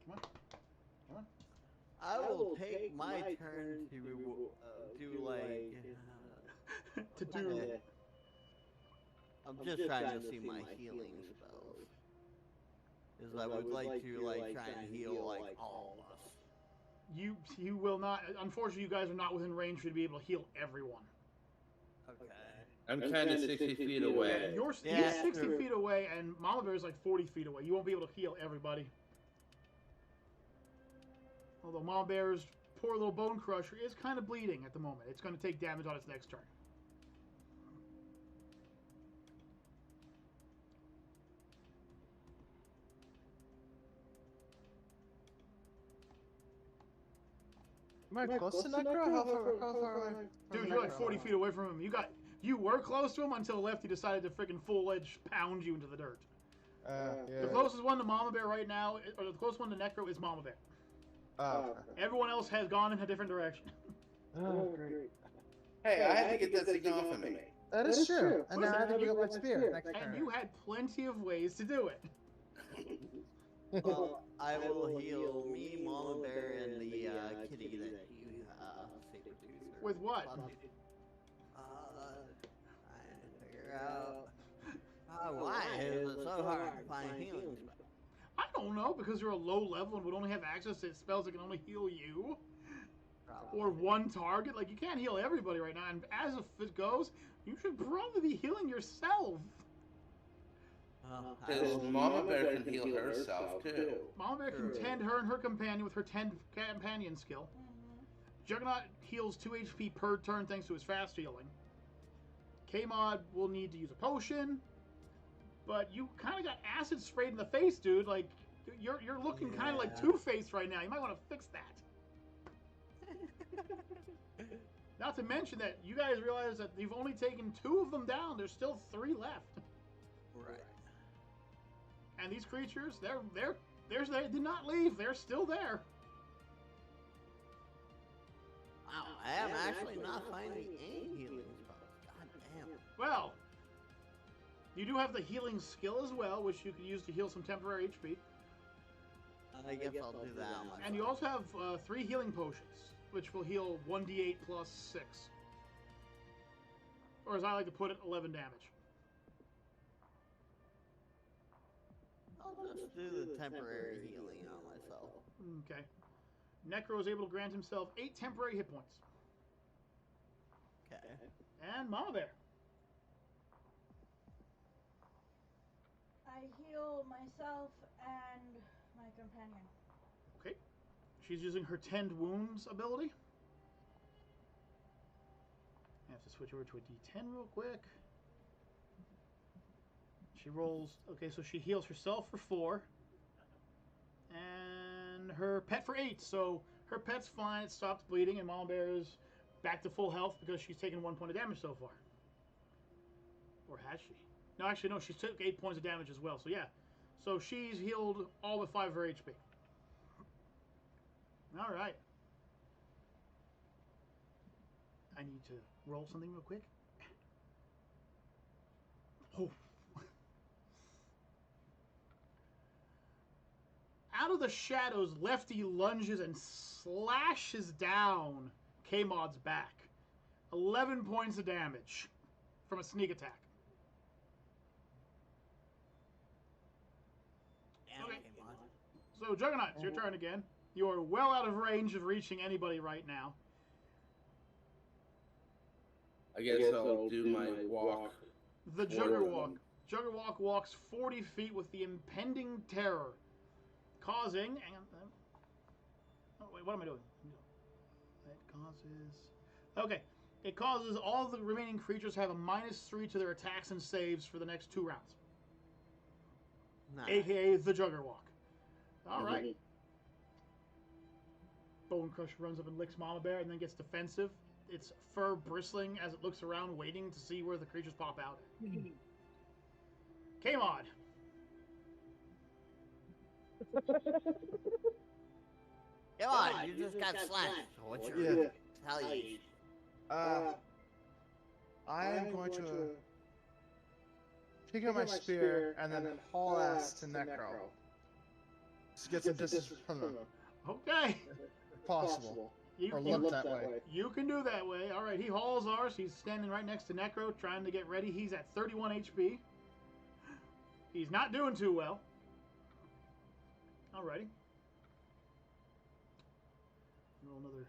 Come on. Come on. I will take my turn to do like. To do... I'm just trying to see my healing spells. Because I would like to try and heal like all of us. You will not... Unfortunately, you guys are not within range for you to be able to heal everyone. Okay. I'm kind of 60 feet away. You're 60 feet away, and Mama Bear is like 40 feet away. You won't be able to heal everybody. Although Mama Bear's poor little Bone Crusher is kind of bleeding at the moment. It's going to take damage on its next turn. Am I close to Necro? How far away? Dude, you're like 40 feet away from him. You were close to him until Lefty decided to freaking full edge pound you into the dirt. Yeah. The closest one to Mama Bear right now, or the closest one to Necro, is Mama Bear. Oh, Everyone else has gone in a different direction. oh, great. Hey, I had to get that thing off of me. That is true. And now I have to pick up my spear next And turn. you had plenty of ways to do it. Well, I will heal me, Mama Bear, and the kitty that you saved. With what? Trying to figure out why is it so hard to find healing spells? I don't know, because you're a low level and would only have access to spells that can only heal you. or one target. Like, you can't heal everybody right now. And as it goes, you should probably be healing yourself. Because Mama Bear can heal herself, too. Mama Bear can tend her and her companion with her tend companion skill. Juggernaut heals 2 HP per turn thanks to his fast healing. K-Mod will need to use a potion. But you kind of got acid sprayed in the face, dude. Like, you're looking kind of like Two-Face right now. You might want to fix that. Not to mention that you guys realize that you've only taken 2 of them down. There's still 3 left. Right. And these creatures, they did not leave. They're still there. Wow, I am actually not finding any healing spells. God damn. Well, you do have the healing skill as well, which you can use to heal some temporary HP. I guess I'll do that one. And you also have 3 healing potions, which will heal 1d8 plus 6. Or as I like to put it, 11 damage. I'll just do the temporary healing on myself. Okay. Necro is able to grant himself 8 temporary hit points. Okay. And Mama Bear. I heal myself and my companion. Okay. She's using her Tend Wounds ability. I have to switch over to a D10 real quick. She rolls... Okay, so she heals herself for 4. And her pet for 8. So her pet's fine. It stops bleeding. And Mama Bear is back to full health because she's taken 1 point of damage so far. Or has she? No, actually, no. She took 8 points of damage as well. So, yeah. So she's healed all but 5 of her HP. All right. I need to roll something real quick. Oh. Out of the shadows, Lefty lunges and slashes down K-Mod's back. 11 points of damage from a sneak attack. Okay. So, Juggernaut, it's your turn again. You are well out of range of reaching anybody right now. I guess I'll do my walk. The Juggerwalk. Juggerwalk walks 40 feet with the impending terror, causing... oh, wait, what am I doing? That causes... Okay. It causes all the remaining creatures to have a -3 to their attacks and saves for the next 2 rounds. Nice. AKA the Juggerwalk. All right. Bone Crusher runs up and licks Mama Bear and then gets defensive. Its fur bristling as it looks around, waiting to see where the creatures pop out. K-Mod. Come on, you just got slashed. What's your retaliation? I am going to pick up my spear and then haul ass to Necro. Just get some distance from them. Okay. If possible. Or You, look that way. you can do that way. All right, he hauls ours. He's standing right next to Necro, trying to get ready. He's at 31 HP. He's not doing too well. Alrighty. Roll another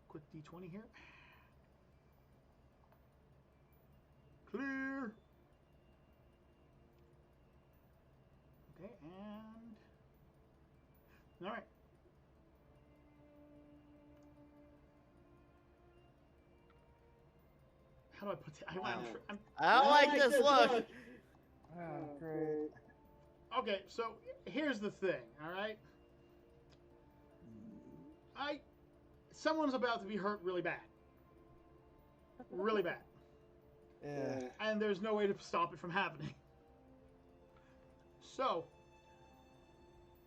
quick D20 here. Clear. Okay, and... Alright. How do I put that? I don't like this look. Oh, great. Okay, so here's the thing, alright? Someone's about to be hurt really bad. Really bad. Yeah. And there's no way to stop it from happening. So,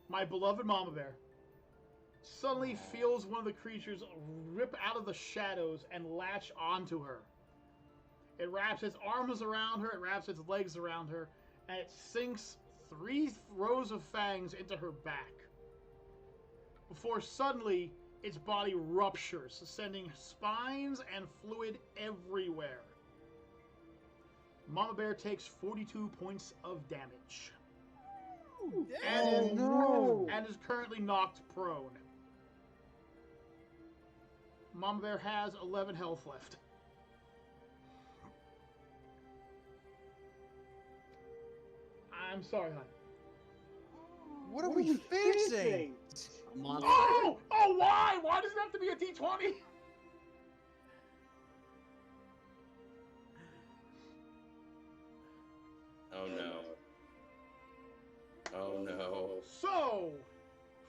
my beloved Mama Bear suddenly feels one of the creatures rip out of the shadows and latch onto her. It wraps its arms around her, it wraps its legs around her, and it sinks 3 rows of fangs into her back. Before suddenly, its body ruptures, sending spines and fluid everywhere. Mama Bear takes 42 points of damage. Oh no! And is currently knocked prone. Mama Bear has 11 health left. I'm sorry, hon. What are we facing? Monster? Oh! Oh, why? Why does it have to be a D20? Oh no. Oh no. So,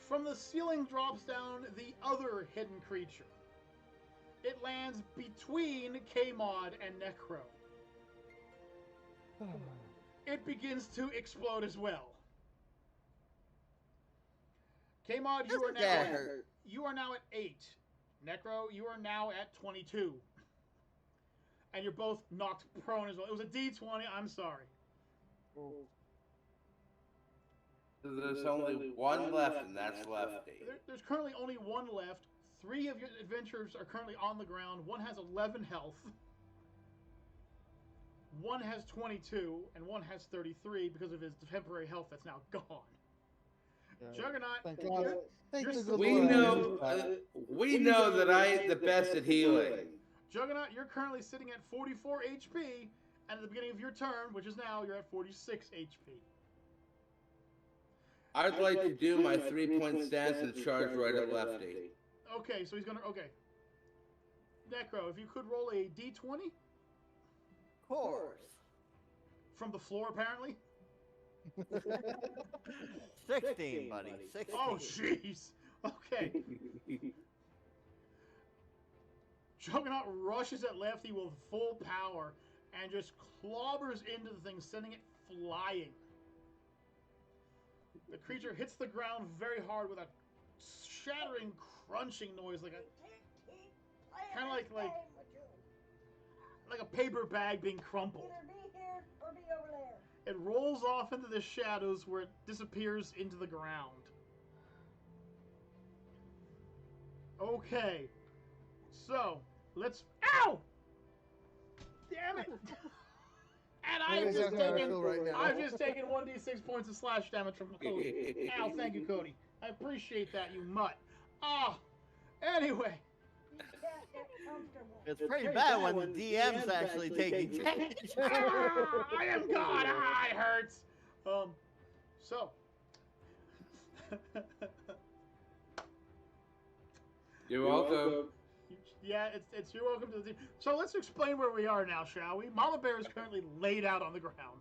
from the ceiling drops down the other hidden creature. It lands between K-Mod and Necro. It begins to explode as well. K-Mod, you are now at 8. Necro, you are now at 22. And you're both knocked prone as well. It was a D20, I'm sorry. There's only one left, and that's Lefty. There's currently only one left. 3 of your adventurers are currently on the ground. One has 11 health. One has 22, and one has 33 because of his temporary health that's now gone. Juggernaut, Thank God. Thank the good We Lord. know that I am the best at healing. Juggernaut, you're currently sitting at 44 HP, and at the beginning of your turn, which is now, you're at 46 HP. I'd like to do my 3-point stance and charge right at Lefty. Okay, so he's gonna. Okay. Necro, if you could roll a D20 Of course. from the floor, apparently. 16, buddy. 16. Oh, jeez. Okay. Juggernaut rushes at Lefty with full power and just clobbers into the thing, sending it flying. The creature hits the ground very hard with a shattering, crunching noise, like a kind of like a paper bag being crumpled. Either be here or be over there. It rolls off into the shadows where it disappears into the ground. Okay, so let's. Ow! Damn it! And I've just taken 1d6 points of slash damage from Cody. Ow, thank you, Cody. I appreciate that, you mutt. Ah, anyway. You can't get comfortable. It's pretty bad when the DM's actually taking damage. I am God. It hurts. So. You're welcome. Yeah, it's you're welcome to the team. So let's explain where we are now, shall we? Mama Bear is currently laid out on the ground,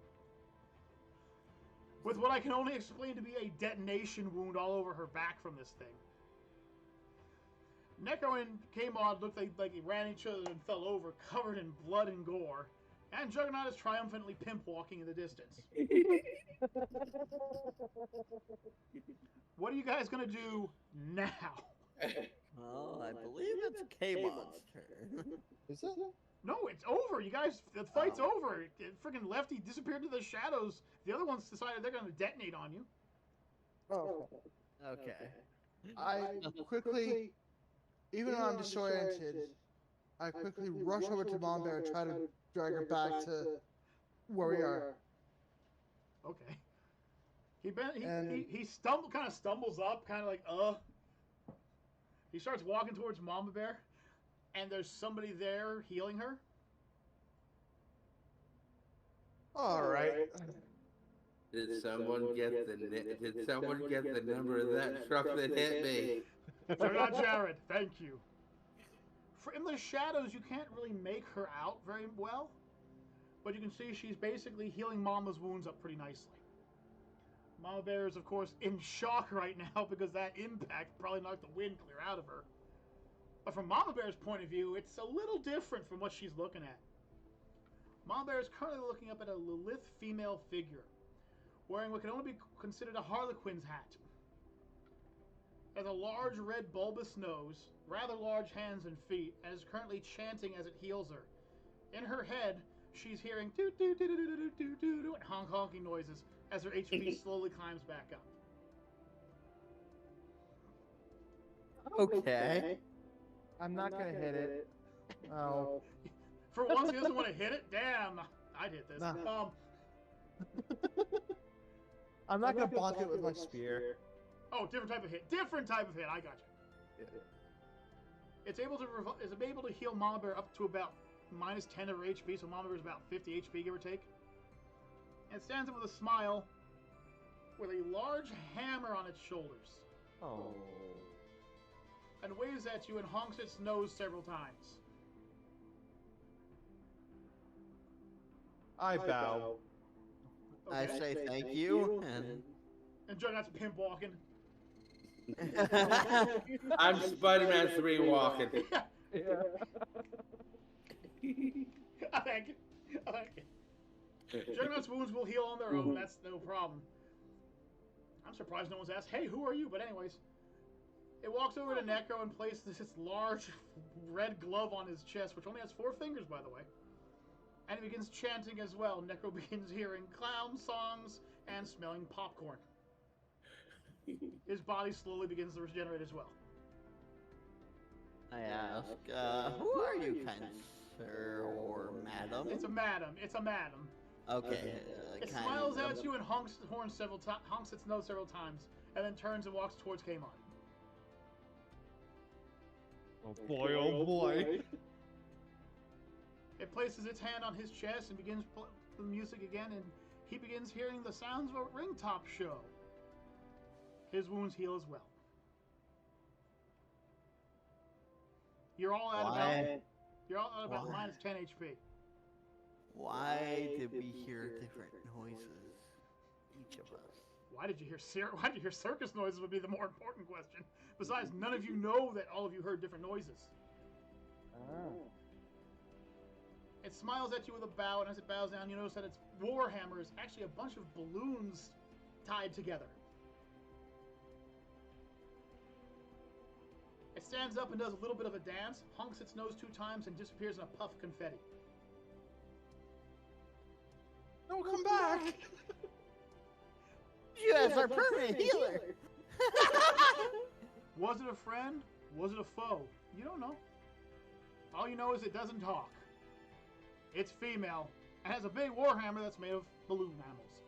with what I can only explain to be a detonation wound all over her back from this thing. Necro and K-Mod looked like they ran each other and fell over, covered in blood and gore. And Juggernaut is triumphantly pimp walking in the distance. What are you guys gonna do now? Well, I believe it's K-Mod's turn. Is it? No, it's over. You guys, the fight's over. Freaking Lefty disappeared into the shadows. The other ones decided they're gonna detonate on you. Oh. Okay. I quickly, even though I'm disoriented, I quickly rush over to Mom Bear and try to drag her back to where we are. Okay. He kind of stumbles up, kind of like He starts walking towards Mama Bear, and there's somebody there healing her. All right. Did someone get the number of that truck that hit me? Juggernaut Jared, thank you. In the shadows, you can't really make her out very well, but you can see she's basically healing Mama's wounds up pretty nicely. Mama Bear is, of course, in shock right now because that impact probably knocked the wind clear out of her. But from Mama Bear's point of view, it's a little different from what she's looking at. Mama Bear is currently looking up at a Lilith female figure, wearing what can only be considered a Harlequin's hat. Has a large red bulbous nose, rather large hands and feet, and is currently chanting as it heals her. In her head, she's hearing doo doo doo doo doo doo doo doo doo and honking noises as her HP slowly climbs back up. Okay. I'm not gonna hit it. Oh. For once, he doesn't want to hit it. Damn, I'd hit this. Nah. I'm not gonna bonk it with my spear. Oh, different type of hit. Different type of hit. I got you. It's able to heal Mama Bear up to about -10 of her HP, so Mama Bear is about 50 HP, give or take. And it stands up with a smile, with a large hammer on its shoulders, Oh. and waves at you and honks its nose several times. I bow. I Okay. say thank you, And Juggernaut's pimp walking. I'm Spider-Man 3 walking. I like it. Juggernaut's wounds will heal on their own. That's no problem. I'm surprised no one's asked, hey, who are you? But anyways, it walks over to Necro and places its large red glove on his chest, which only has 4 fingers, by the way. And he begins chanting as well. Necro begins hearing clown songs and smelling popcorn. His body slowly begins to regenerate as well. I ask, who are you, kind sir or madam? It's a madam. It's a madam. Okay. It smiles at you and honks its horn honks its nose several times, and then turns and walks towards Kmon. Oh boy, oh boy. It places its hand on his chest and begins the music again, and he begins hearing the sounds of a ringtop show. His wounds heal as well. You're all at about -10 HP. Why did we hear different noises, each of us? Why did you hear circus noises would be the more important question. Besides, none of you know that all of you heard different noises. It smiles at you with a bow, and as it bows down, you notice that its warhammer is actually a bunch of balloons tied together. It stands up and does a little bit of a dance, honks its nose 2 times, and disappears in a puff of confetti. No, come back! You as our permanent healer! Was it a friend? Was it a foe? You don't know. All you know is it doesn't talk. It's female, and has a big warhammer that's made of balloon mammals.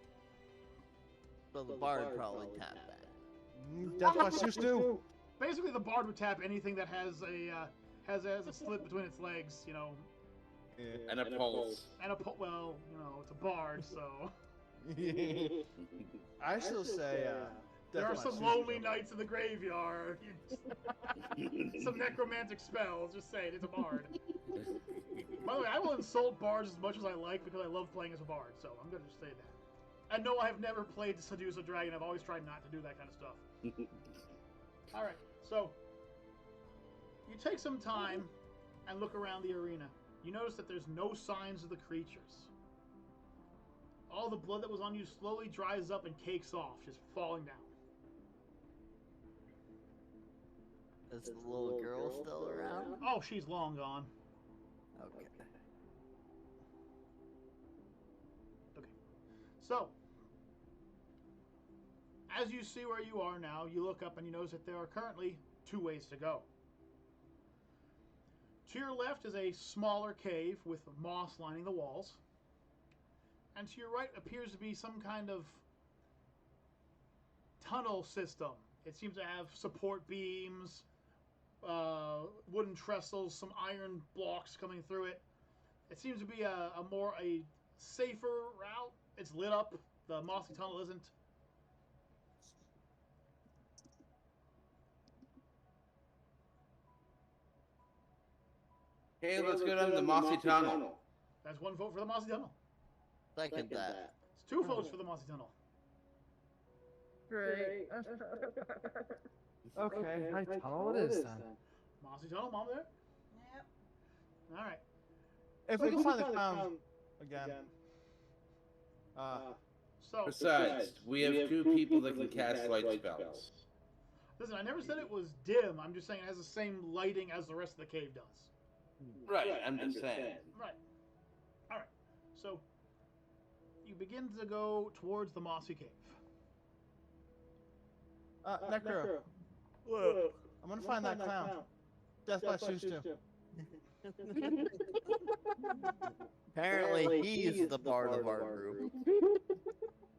So the bard probably tapped that. That's what Seuss do. Basically, the bard would tap anything that has a slit between its legs, you know. And a pulse. And well, you know, it's a bard, so. I still say, there are that's some what Seuss lonely do. nights in the graveyard. Some necromantic spells. Just saying, it's a bard. By the way, I will insult bards as much as I like because I love playing as a bard, so I'm going to just say that. And no, I have never played to seduce a dragon. I've always tried not to do that kind of stuff. Alright, so you take some time and look around the arena. You notice that there's no signs of the creatures. All the blood that was on you slowly dries up and cakes off, just falling down. Is the little girl still around? Oh, she's long gone. Okay. So, as you see where you are now, you look up and you notice that there are currently 2 ways to go. To your left is a smaller cave with moss lining the walls. And to your right appears to be some kind of tunnel system. It seems to have support beams, wooden trestles, some iron blocks coming through it. It seems to be a safer route. It's lit up. The mossy tunnel isn't. Hey, let's go down the mossy tunnel. That's 1 vote for the mossy tunnel. Second that. It's 2 votes for the mossy tunnel. Great. Okay, I tunnel it is then. Mossy tunnel, Mom there? Yep. All right. If we can find the clown again. So, Besides, we have 2 people that can cast light spells. listen, I never said it was dim. I'm just saying it has the same lighting as the rest of the cave does. Right, I'm just saying. Right. All right. So, you begin to go towards the mossy cave. Necro. Whoa. I'm gonna find that clown. Death by Seuss do. Apparently, he's the bard of our group.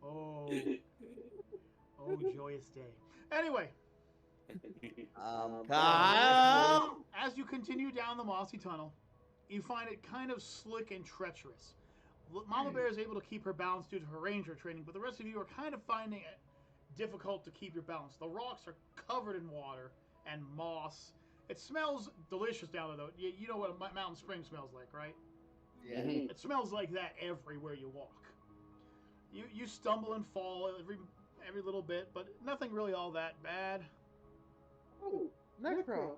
Oh. Oh, joyous day. Anyway, Kyle! As you continue down the mossy tunnel, you find it kind of slick and treacherous. Mama Bear is able to keep her balance due to her ranger training, but the rest of you are kind of finding it difficult to keep your balance. The rocks are covered in water and moss. It smells delicious down there, though. You know what a mountain spring smells like, right? Yeah. It smells like that everywhere you walk. You stumble and fall every little bit, but nothing really all that bad. Oh, Necro,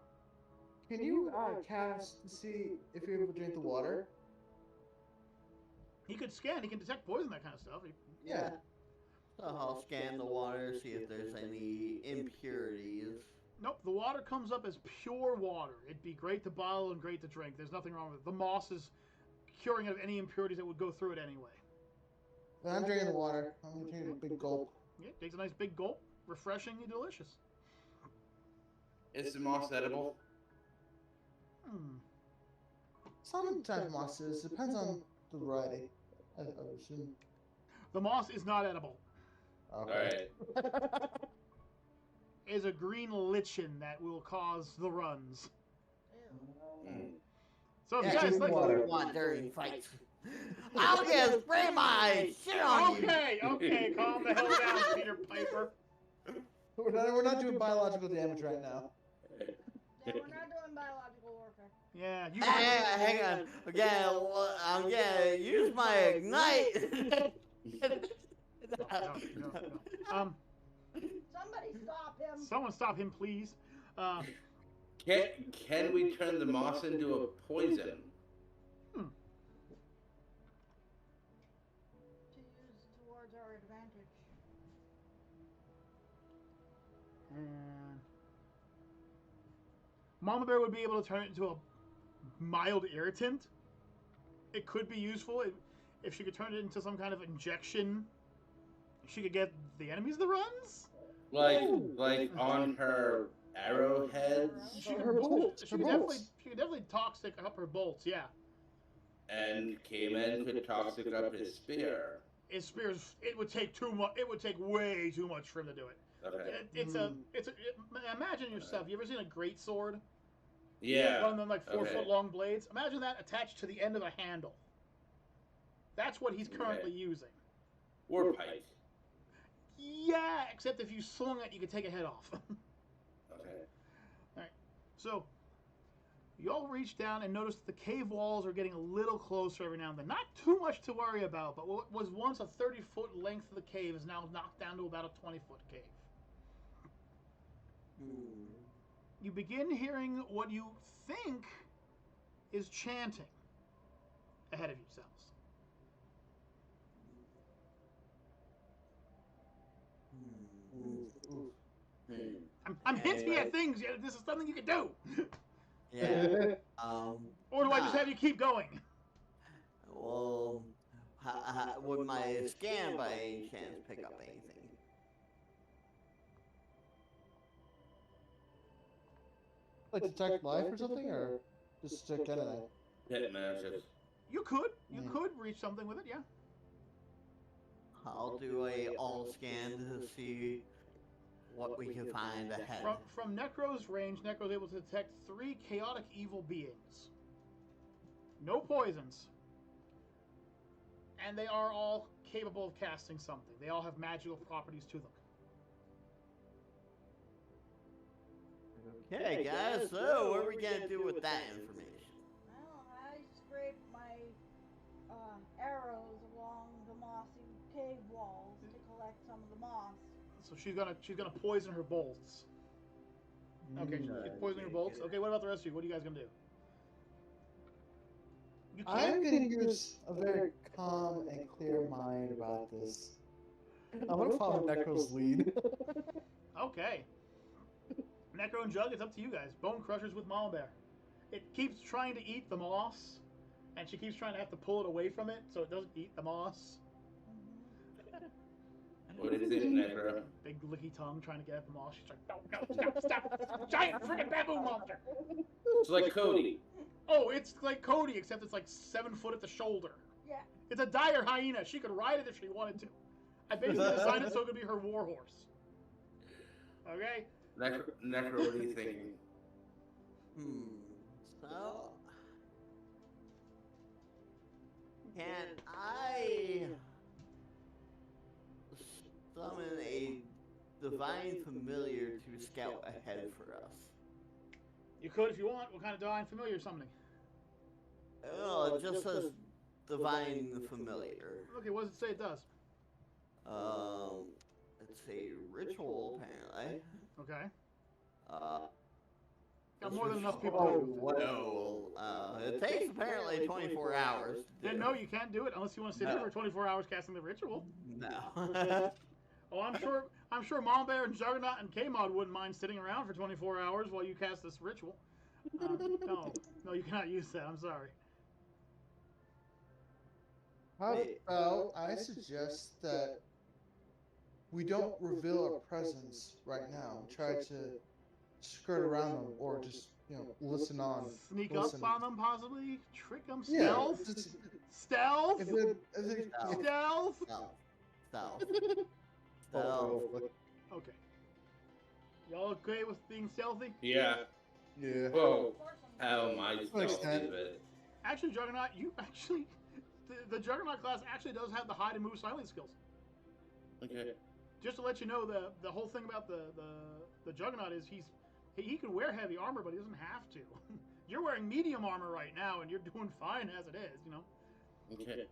can you cast to see if you're able to drink the water? He could scan. He can detect poison, that kind of stuff. Yeah. So I'll scan the water, see if there's any impurities. Nope, the water comes up as pure water. It'd be great to bottle and great to drink. There's nothing wrong with it. The moss is curing of any impurities that would go through it anyway. When I'm drinking the water, I'm taking a big gulp. Yeah, takes a nice big gulp. Refreshing and delicious. Is the moss edible? Sometimes moss is. Depends on the variety. I assume. The moss is not edible. Okay. Alright. It is a green lichen that will cause the runs. So if you guys like Want during fights. I'll just spray my shit on you. Okay, calm the hell down, Peter Piper. We're not doing biological damage right now. Yeah, we're not doing biological warfare. Yeah, you Hang on. I'm gonna use my ignite. No. Somebody stop him. Someone stop him, please. Can we turn the moss into a poison? To use towards our advantage. And Mama Bear would be able to turn it into a mild irritant. It could be useful if she could turn it into some kind of injection. She could get the enemies the runs. Like on her arrowheads? She Her bolts. could definitely toxic up her bolts. Yeah. And Cayman could toxic up his spear. His spears. It would take too much. It would take way too much for him to do it. Okay. Imagine yourself. You ever seen a great sword? Yeah. One of them like 4 Okay. foot long blades. Imagine that attached to the end of a handle. That's what he's currently using. War pike. Yeah, except if you swung it, you could take a head off. Okay. So, y'all reach down and notice the cave walls are getting a little closer every now and then. Not too much to worry about, but what was once a 30-foot length of the cave is now knocked down to about a 20-foot cave. You begin hearing what you think is chanting ahead of yourselves. I'm hinting at things. Yeah, this is something you can do. Yeah. Or do I just have you keep going? Well, would my scan by any chance pick up anything? Like detect life or something, or just detect anything? Hit magic. You could reach something with it, yeah. I'll do a all scan to see what we can find ahead. From Necro's range, Necro's able to detect 3 chaotic evil beings. No poisons. And they are all capable of casting something. They all have magical properties to them. Okay, guys, so what are we going to do with that information? Well, I scraped my arrows along the mossy cave walls to collect some of the moss. So she's gonna poison her bolts. Okay, she's poisoning her bolts. Okay, what about the rest of you? What are you guys gonna do? You I'm can't. going to use a very calm and clear mind about this. I'm going to follow Necro's lead. Okay. Necro and Jug, it's up to you guys. Bone Crushers with Mama Bear. It keeps trying to eat the moss, and she keeps trying to have to pull it away from it so it doesn't eat the moss. What is it, Necro? Big licky tongue trying to get at the moss. She's like, no, stop. Giant freaking baboon monster. It's like Cody. Oh, it's like Cody, except it's like 7 foot at the shoulder. Yeah. It's a dire hyena. She could ride it if she wanted to. I basically designed it so it could be her war horse. Okay? Necro, what are you thinking? So, can I summon a divine familiar to scout ahead for us? You could if you want. What kind of divine familiar summoning? Oh, it just says divine familiar. Okay, what does it say it does? It's a ritual apparently. Okay. Got more than enough people. It takes apparently 24 hours. Then no, you can't do it unless you want to sit here for 24 hours casting the ritual. No. Oh, I'm sure Mom Bear and Juggernaut and K-Mod wouldn't mind sitting around for 24 hours while you cast this ritual. No, you cannot use that. I'm sorry. How about I suggest that we don't reveal our presence right now. Try to skirt around them, or just listen on. Sneak up on them, possibly trick them. Yeah, Stealth. Stealth. Okay. Y'all okay with being stealthy? Yeah. Yeah. Whoa. How am I stealthy extent. of it? Actually, Juggernaut, the Juggernaut class actually does have the hide and move silent skills. Okay. Just to let you know, the whole thing about the Juggernaut is he can wear heavy armor, but he doesn't have to. You're wearing medium armor right now, and you're doing fine as it is, Okay.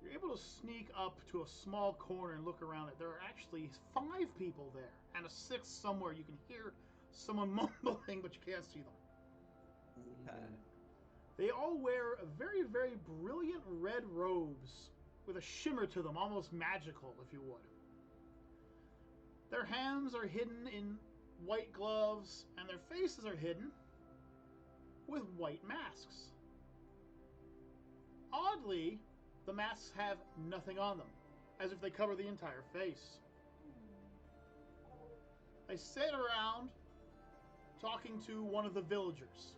You're able to sneak up to a small corner and look around it. There are actually 5 people there, and a 6th somewhere. You can hear someone mumbling, but you can't see them. Okay. They all wear very, very brilliant red robes with a shimmer to them, almost magical, if you would. Their hands are hidden in white gloves, and their faces are hidden with white masks. Oddly, the masks have nothing on them, as if they cover the entire face. They sit around talking to one of the villagers.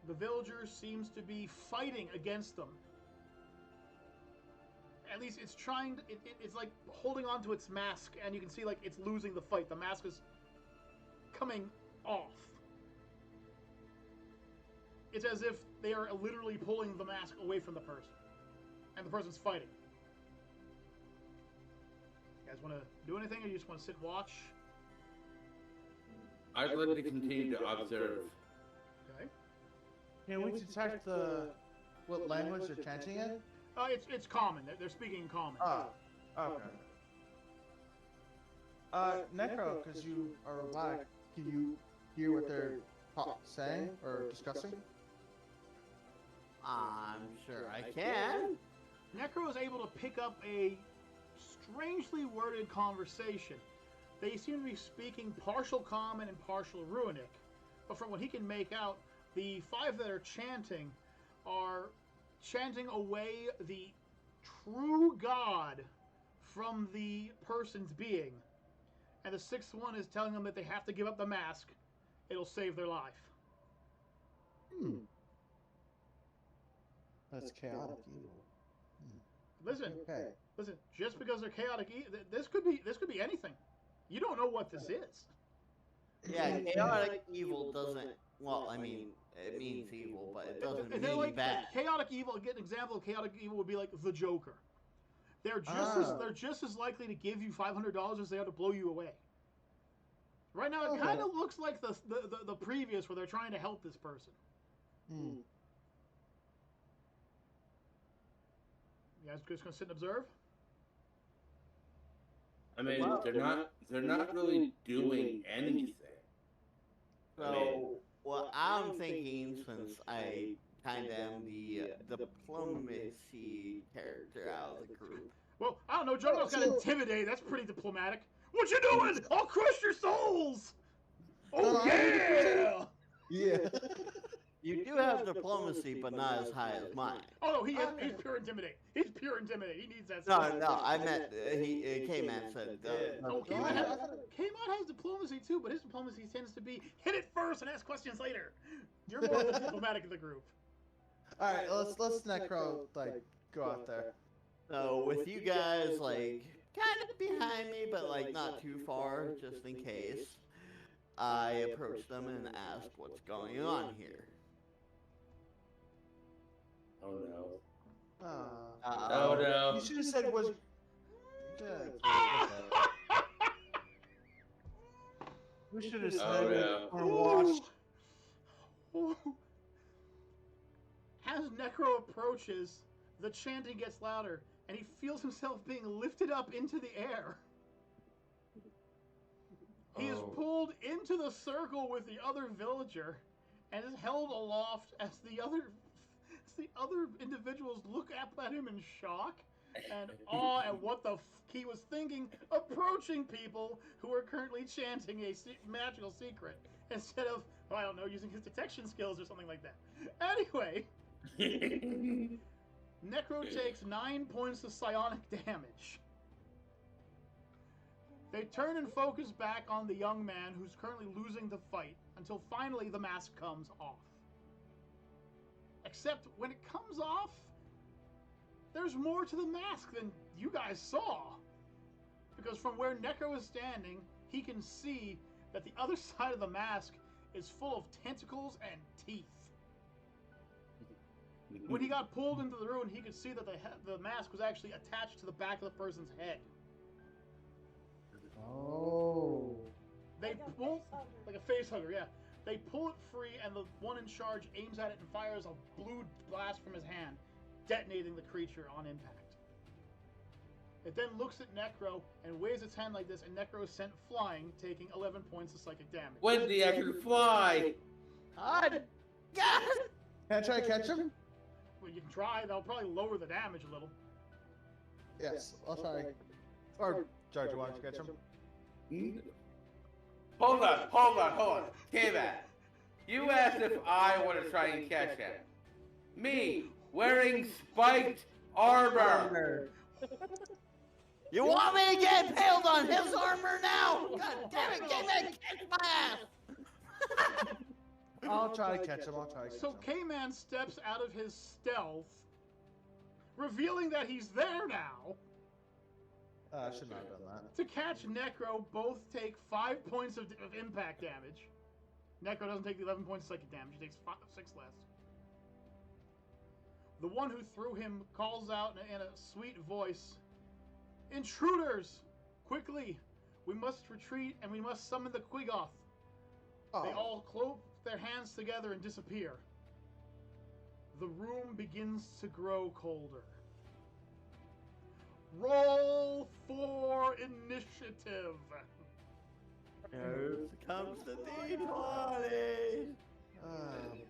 The villager seems to be fighting against them. At least it's trying to, it's like holding onto its mask, and you can see like it's losing the fight. The mask is coming off. It's as if they are literally pulling the mask away from the person, and the person's fighting. You guys want to do anything, or you just want to sit and watch? I'd like to continue to observe. Okay. Can we detect what language they're chanting in? It's common. They're speaking in common. Okay. Necro, because you are black, can you hear what they're saying or discussing? I'm sure I can. Necro is able to pick up a strangely worded conversation. They seem to be speaking partial common and partial runic, but from what he can make out, the 5 that are chanting are chanting away the true God from the person's being. And the 6th one is telling them that they have to give up the mask. It'll save their life. That's chaotic evil. Listen, Okay. listen. Just because they're chaotic, this could be anything. You don't know what this is. Yeah, chaotic evil doesn't. Well, I mean, it means evil, but it doesn't They're mean like bad. chaotic evil. An example of chaotic evil would be like the Joker. They're just as likely to give you $500 as they are to blow you away. Right now, it kind of looks like the previous where they're trying to help this person. You guys just gonna sit and observe? I mean, they're not really doing anything. So, what I'm thinking, since I kind of am the diplomacy character out of the group. Well, I don't know. Juggernaut's got intimidate. That's pretty diplomatic. What you doing? I'll crush your souls. Oh yeah! Yeah. You do have diplomacy, but not as high as mine. Oh no, he's pure intimidate. He's pure intimidate. He needs that. No, I meant K-Man said. K-Mod has diplomacy too, but his diplomacy tends to be hit it first and ask questions later. You're more the diplomatic of the group. All right, let's Necro go out there. So with you guys like kind of behind me, but like not too far, just in case. I approach them and ask what's going on here. Oh no. Uh, Oh no. you should have said was. We should have said Oh, no. or watched. As Necro approaches, the chanting gets louder, and he feels himself being lifted up into the air. He is pulled into the circle with the other villager, and is held aloft as the other individuals look up at him in shock and awe at what the he was thinking, approaching people who are currently chanting a magical secret instead of, I don't know, using his detection skills or something like that. Anyway, Necro takes 9 points of psionic damage. They turn and focus back on the young man who's currently losing the fight until finally the mask comes off. Except when it comes off, there's more to the mask than you guys saw. Because from where Necro is standing, he can see that the other side of the mask is full of tentacles and teeth. When he got pulled into the room, he could see that the mask was actually attached to the back of the person's head. Oh. They pull like a face hugger, yeah. They pull it free, and the one in charge aims at it and fires a blue blast from his hand, detonating the creature on impact. It then looks at Necro and waves its hand like this, and Necro is sent flying, taking 11 points of psychic damage. When did I can fly? God! Can I try to catch him? Well, you can try. That'll probably lower the damage a little. Yes, I'll try. Or, George, why don't you catch him? Hold on. K-Man, you asked if I want to try and catch him. Me, wearing spiked armor. You want me to get impaled on his armor now? God damn it, K-Man, kick my ass! I'll try to catch him. So K-Man steps out of his stealth, revealing that he's there now. I should not have done that. To catch Necro, both take 5 points of impact damage. Necro doesn't take the 11 points of psychic damage. He takes 6 less. The one who threw him calls out in a sweet voice, "Intruders! Quickly! We must retreat and we must summon the Quigoth." They all close their hands together and disappear. The room begins to grow colder. Roll for initiative. Here comes the D20.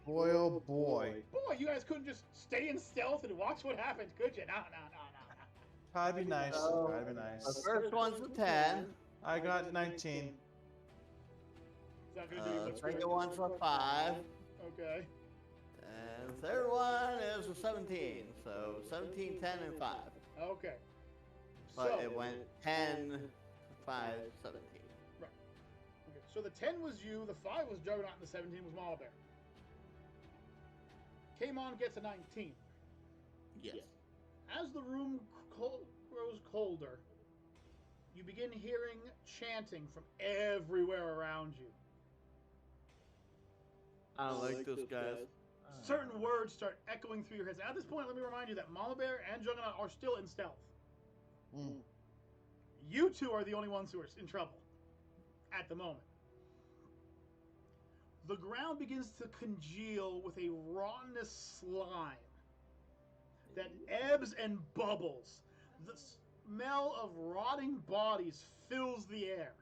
Boy, oh boy. Boy, you guys couldn't just stay in stealth and watch what happens, could you? No. Try to be nice. The first one's a 10. I got 19. Is that gonna do you The much good? second one's a 5. Okay. And the third one is a 17. So 17, 10, and 5. Okay. But So, it went 10, 5, 17. okay. So the 10 was you, the 5 was Juggernaut, and the 17 was Mallbear. Kamon gets a 19. Yes. As the room grows colder, you begin hearing chanting from everywhere around you. I don't like this, guys. Certain words start echoing through your heads. At this point, let me remind you that Mallbear and Juggernaut are still in stealth. You two are the only ones who are in trouble at the moment. The ground begins to congeal with a rottenness slime that ebbs and bubbles. The smell of rotting bodies fills the air.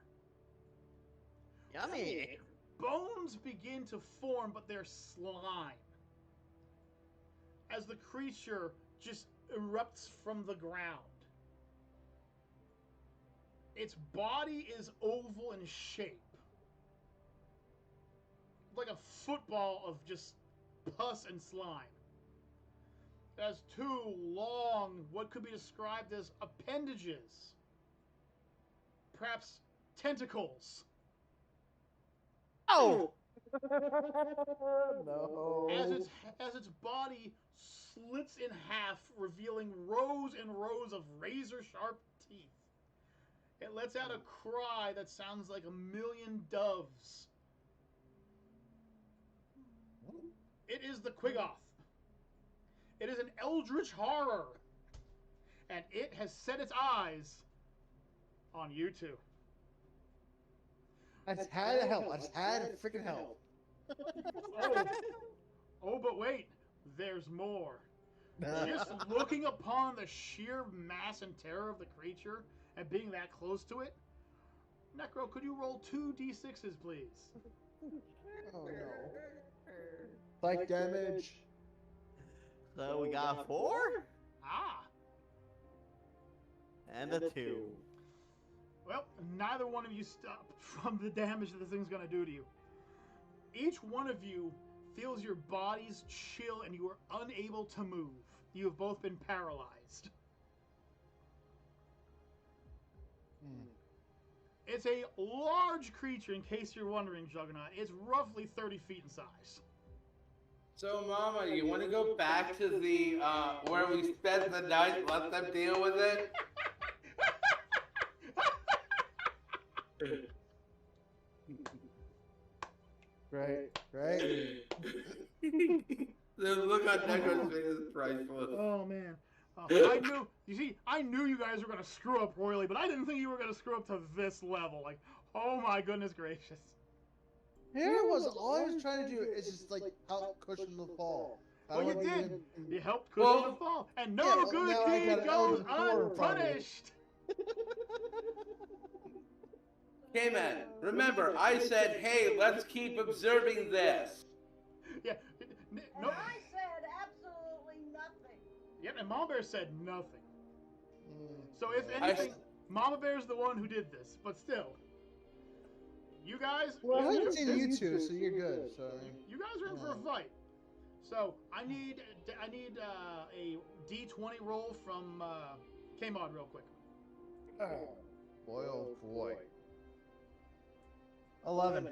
Yummy. Bones begin to form, but they're slime. As the creature just erupts from the ground. Its body is oval in shape. Like a football of just pus and slime. It has 2 long, what could be described as appendages. Perhaps tentacles. Oh! No. As its body slits in half, revealing rows and rows of razor-sharp teeth It lets out a cry that sounds like a million doves. It is the Quiggoth. It is an eldritch horror. And it has set its eyes on you two. I just had to help. I just had to freaking help. Oh, but wait. There's more. Just looking upon the sheer mass and terror of the creature and being that close to it, Necro, could you roll 2 d6s, please? Oh no. Psych damage. So we got 4 Ah. and a 2. Well, neither one of you stopped from the damage that this thing's going to do to you. Each one of you feels your bodies chill and you are unable to move. You have both been paralyzed. It's a large creature, in case you're wondering, Juggernaut. It's roughly 30 feet in size. So, Mama, you want to go back to the where we spent the night? Let them deal with it. Right, right. The look on Necro's face is priceless. Oh, man. I knew you guys were going to screw up royally, but I didn't think you were going to screw up to this level. Like, oh my goodness gracious. Here was all I was trying to do is just like help cushion the fall. Well, you did. You helped cushion the fall. And no good deed goes unpunished. Hey, man, remember, I said, hey, let's keep observing this. Yeah. And No. I said absolutely nothing. Yeah, and Mama Bear said nothing. So if anything, Mama Bear's the one who did this. But still, you guys. Well, I haven't seen you two, so you're good. So you guys are in for a fight. So I need a D20 roll from TMOG real quick. boy, oh boy. 11.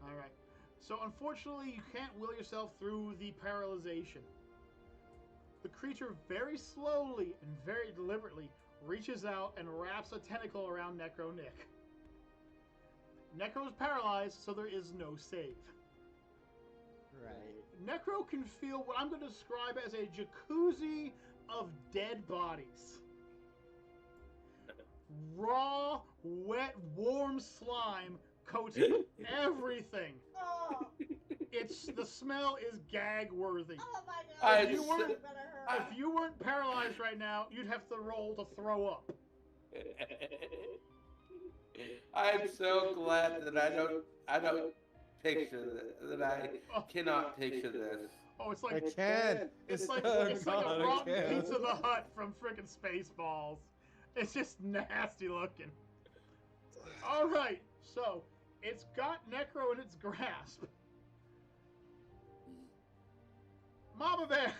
All right. So unfortunately, you can't will yourself through the paralyzation. The creature very slowly and very deliberately reaches out and wraps a tentacle around Necro Nick. Necro is paralyzed, so there is no save. Right. Necro can feel what I'm going to describe as a jacuzzi of dead bodies. Raw, wet, warm slime coating everything. Oh, The smell is gag worthy. oh my God. If you weren't- That better hurt. If you weren't paralyzed right now, you'd have to roll to throw up. I'm so glad that I don't picture that I cannot picture this. Oh, it's I like can. it's like Oh, it's like God, a I rotten can. Pizza the Hut from frickin' Spaceballs. It's just nasty looking. All right, so it's got Necro in its grasp. Mama Bear,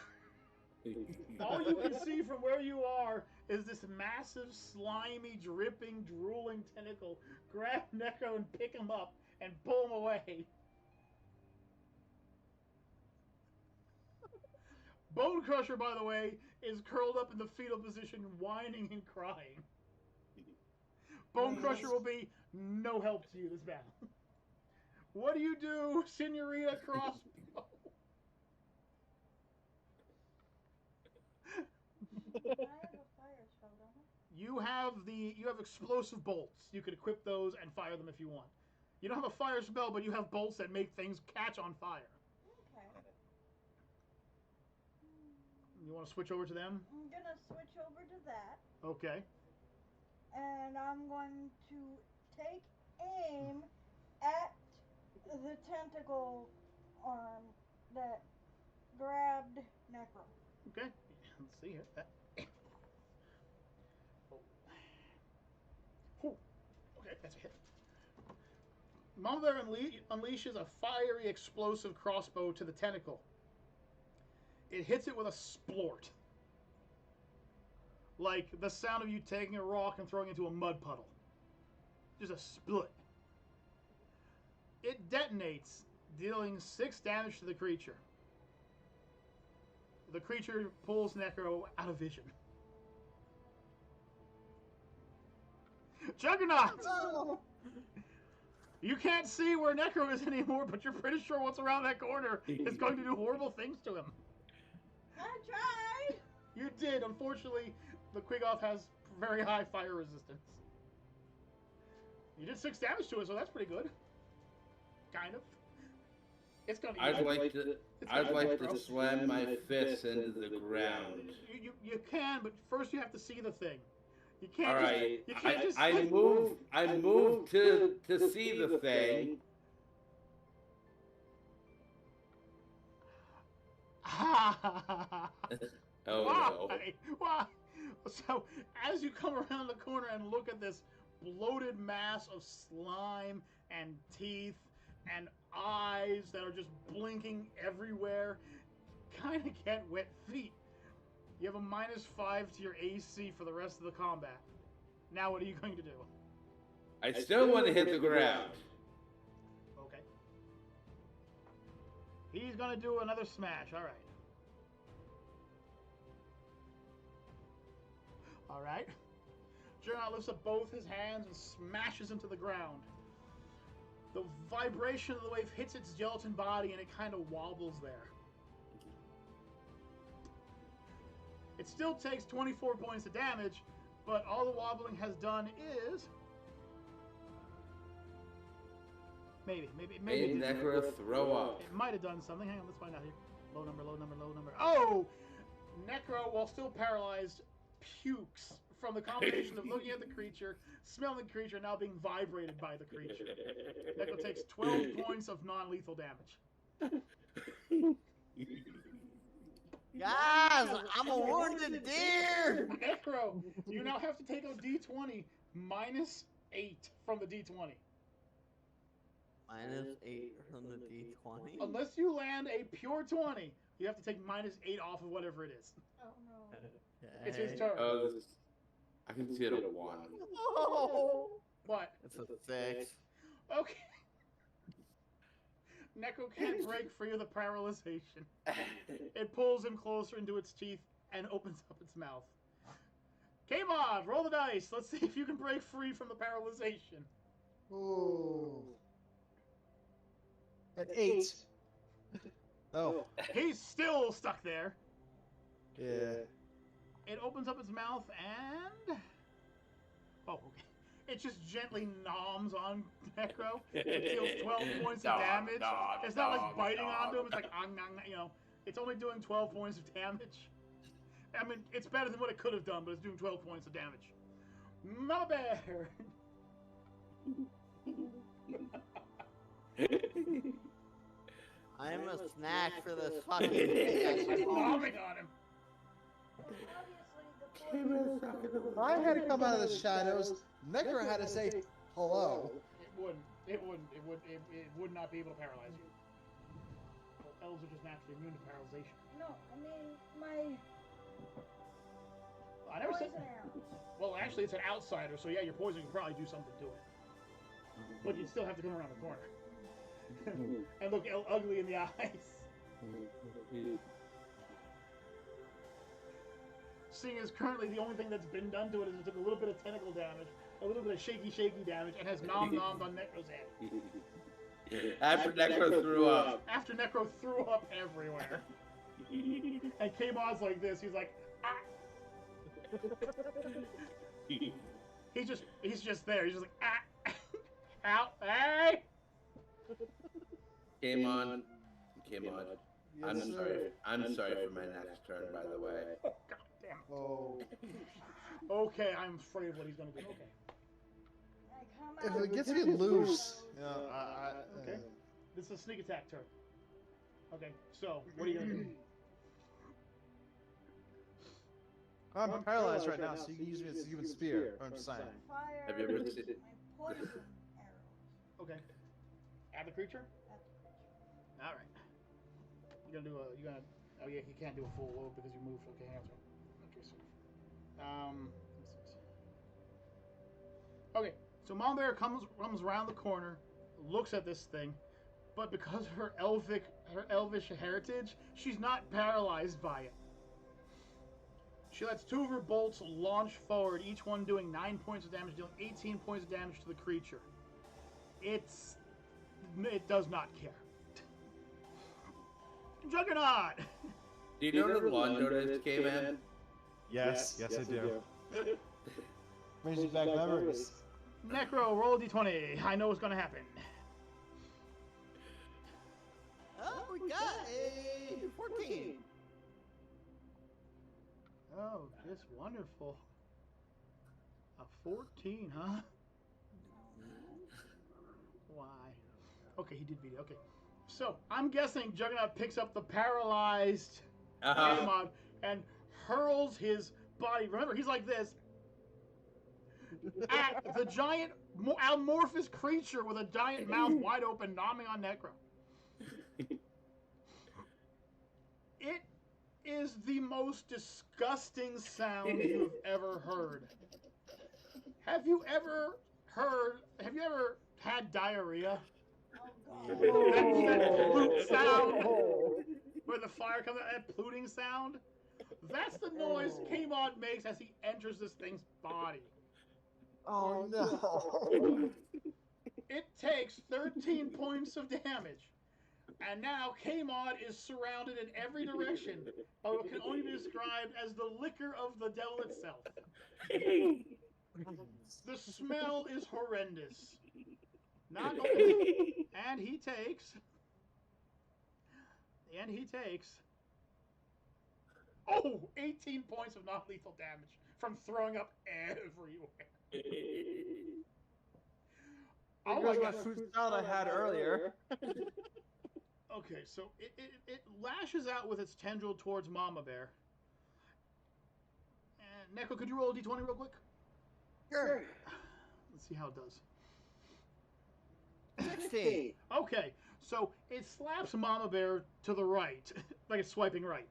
all you can see from where you are is this massive, slimy, dripping, drooling tentacle grab Necro and pick him up and pull him away. Bone Crusher, by the way, is curled up in the fetal position, whining and crying. Bone Crusher will be no help to you this battle. What do you do, Senorita Crossbow? I have a fire spell, don't I? You have explosive bolts. You could equip those and fire them if you want. You don't have a fire spell, but you have bolts that make things catch on fire. Okay. You want to switch over to them? I'm gonna switch over to that, Okay. and I'm going to take aim at the tentacle arm that grabbed Necro. Okay. Let's see here. Oh. Okay, that's a hit. Mama Bear unleashes a fiery, explosive crossbow to the tentacle. It hits it with a splort. Like the sound of you taking a rock and throwing it into a mud puddle. Just a split. It detonates, dealing 6 damage to the creature. The creature pulls Necro out of vision. Juggernaut! Oh. You can't see where Necro is anymore, but you're pretty sure what's around that corner is going to do horrible things to him. I tried. You did. Unfortunately, the Quigoth has very high fire resistance. You did 6 damage to it, so that's pretty good. Kind of. It's gonna. I'd like to slam my fists into the ground. You can, but first you have to see the thing. You can't. All right. You can't just. I move to see the thing. Oh no. Why? So as you come around the corner and look at this bloated mass of slime and teeth and eyes that are just blinking everywhere, kind of get wet feet. You have a -5 to your AC for the rest of the combat. Now what are you going to do? I still want to hit the ground. Okay. He's going to do another smash. All right. All right. Juggernaut lifts up both his hands and smashes into the ground. The vibration of the wave hits its gelatin body and it kind of wobbles there. It still takes 24 points of damage, but all the wobbling has done is... Maybe. Necro throw up. It might have done something. Hang on, let's find out here. Low number. Oh! Necro, while still paralyzed, pukes from the combination of looking at the creature, smelling the creature, now being vibrated by the creature. Necro takes 12 points of non-lethal damage. Guys, I'm a wounded deer. Necro, you now have to take a d20 -8 from the d20. -8 from the d20. Unless you land a pure 20, you have to take -8 off of whatever it is. Oh no. It's his turn. I can see it at 1. Oh. What? It's a 6. Okay. Necro can't break free of the paralyzation. It pulls him closer into its teeth and opens up its mouth. K-Mod, roll the dice. Let's see if you can break free from the paralyzation. Ooh. At 8. Oh. He's still stuck there. Yeah. It opens up its mouth and... Oh, okay. It just gently noms on Necro. It deals 12 points of damage. It's not like biting onto him. It's like, you know, it's only doing 12 points of damage. I mean, it's better than what it could have done, but it's doing 12 points of damage. Mama Bear! I'm a snack for this fucking thing. Nomming on him. Obviously, the poison. I had to come out of the shadows. Necro had to say hello. It would not be able to paralyze you. Well, elves are just naturally immune to paralyzation. No, I mean my I never said. poison arrows. Well, actually, it's an outsider, so yeah, your poison can probably do something to it. But you'd still have to come around the corner. And look ugly in the eyes. Seeing as currently the only thing that's been done to it is it took a little bit of tentacle damage, a little bit of shaky damage, and has nommed on Necro's head. After Necro threw up. After Necro threw up everywhere. And K-Mod's like this, he's like, ah. He's just there, he's just like, ah. Out, hey! Came on. Yes, I'm sorry for my next turn, by the way. Oh, God damn. Oh. Okay, I'm afraid of what he's gonna do. Okay. I come If out it gets with me the loose, you know, Okay. This is a sneak attack turn. Okay, so what are you gonna do? I'm paralyzed right now, so you can use me as a human spear. I'm just saying. fire. Have you ever seen my poison arrows Okay. Add the creature? at the creature. Alright. Oh yeah, he can't do a full load because you moved. Okay, hang on. Okay, so. Okay, so Mom Bear comes around the corner, looks at this thing, but because of her elvish heritage, she's not paralyzed by it. She lets 2 of her bolts launch forward, each one doing 9 points of damage, dealing 18 points of damage to the creature. It does not care. Juggernaut! Do you know the lawn is, K-Man? Yes, I do. Brings you back memories. Necro, roll a d20. I know what's gonna happen. Oh, we got a 14. Oh, just wonderful. A 14, huh? Why? Okay, he did beat it. Okay. So, I'm guessing Juggernaut picks up the paralyzed Amon and hurls his body. Remember, he's like this. At the giant amorphous creature with a giant mouth wide open, nomming on Necro. It is the most disgusting sound you've ever heard. Have you ever had diarrhea? Oh, That God. flute sound where the fire comes out, that pluting sound? That's the noise K-Mod makes as he enters this thing's body. Oh no. It takes 13 points of damage. And now K-Mod is surrounded in every direction by what can only be described as the liquor of the devil itself. The smell is horrendous. Not only, and he takes, oh, 18 points of non-lethal damage from throwing up everywhere. Oh my Here's my God. fruit salad I had earlier. Okay, so it lashes out with its tendril towards Mama Bear. And Neko, could you roll a d20 real quick? Sure. Let's see how it does. 16. Okay, so it slaps Mama Bear to the right, like it's swiping right.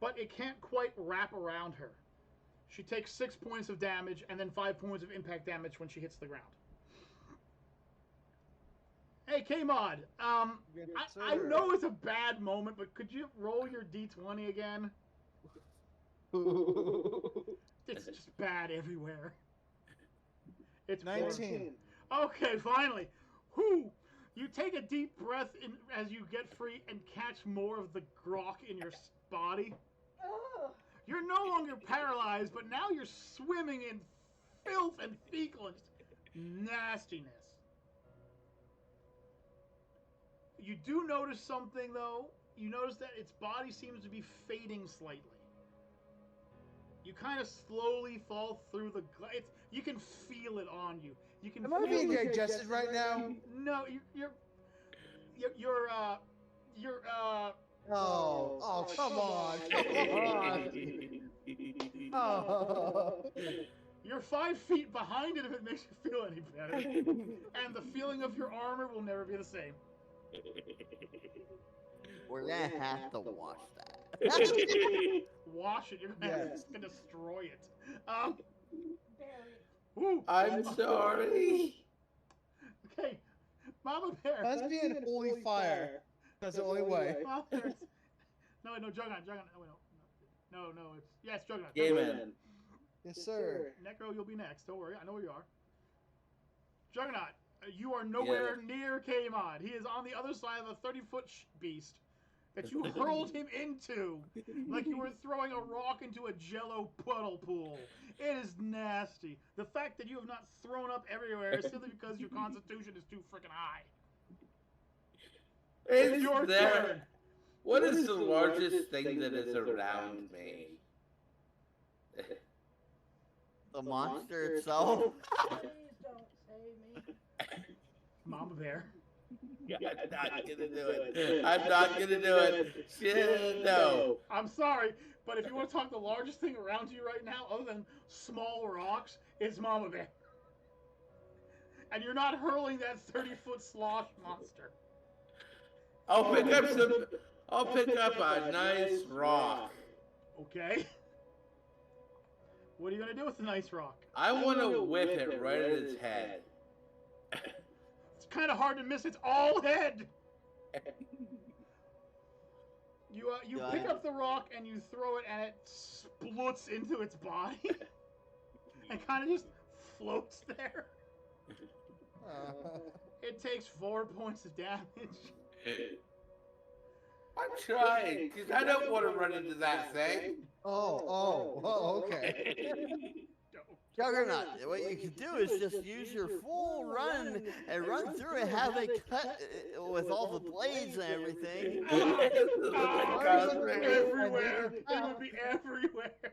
But it can't quite wrap around her. She takes 6 points of damage and then 5 points of impact damage when she hits the ground. Hey, K-Mod, I know it's a bad moment, but could you roll your d20 again? It's just bad everywhere. It's 19. Okay, finally. Whew. You take a deep breath in as you get free and catch more of the grok in your body. Ugh. You're no longer paralyzed, but now you're swimming in filth and fecal and nastiness. You do notice something, though. You notice that its body seems to be fading slightly. You kind of slowly fall through the... You can feel it on you. You can Am I being digested right now? No, Oh, come on. Come on. Oh. You're 5 feet behind it if it makes you feel any better. And the feeling of your armor will never be the same. We're gonna have to watch that. Wash it. You're gonna destroy it. Barry. Woo. I'm sorry. Okay, Mama Bear. Let's be in holy fire. That's the only way. Mama Bear. No, Juggernaut. No, it's Juggernaut. Game Juggernaut. in. Yes, sir. Necro, you'll be next. Don't worry, I know where you are. Juggernaut, you are nowhere near K-Mod. He is on the other side of a 30-foot beast that you hurled him into like you were throwing a rock into a jello puddle pool. It is nasty. The fact that you have not thrown up everywhere is simply because your constitution is too freaking high. It's your turn. What is the largest thing that is around me? The monster itself. Please don't say me. Mama Bear. I'm not gonna do it. I'm not gonna do it. Shit, no. I'm sorry, but if you want to talk the largest thing around you right now, other than small rocks, it's Mama Bear. And you're not hurling that 30-foot slosh monster. I'll pick up a nice rock. Okay. What are you gonna do with the nice rock? I want to whip it right at its head. It's kind of hard to miss. It's all head. You pick up the rock and you throw it, and it splits into its body, and kind of just floats there. It takes 4 points of damage. I'm trying, because I don't want to run into that thing. Okay. Juggernaut, what you can do is just use your full run and run through it, have it cut with all the blades and everything. Everywhere. It would be everywhere.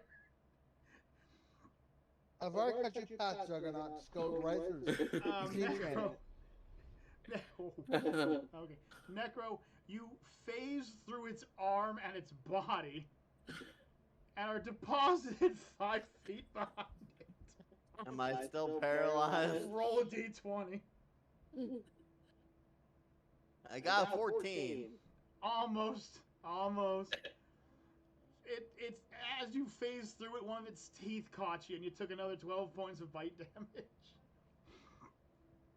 I've already cut your path, Juggernaut. Just go right through. Necro. Okay. Necro, you phase through its arm and its body and are deposited 5 feet behind it. Am I still paralyzed? Roll a d20. I got 14. Almost. It's as you phase through it, one of its teeth caught you, and you took another 12 points of bite damage.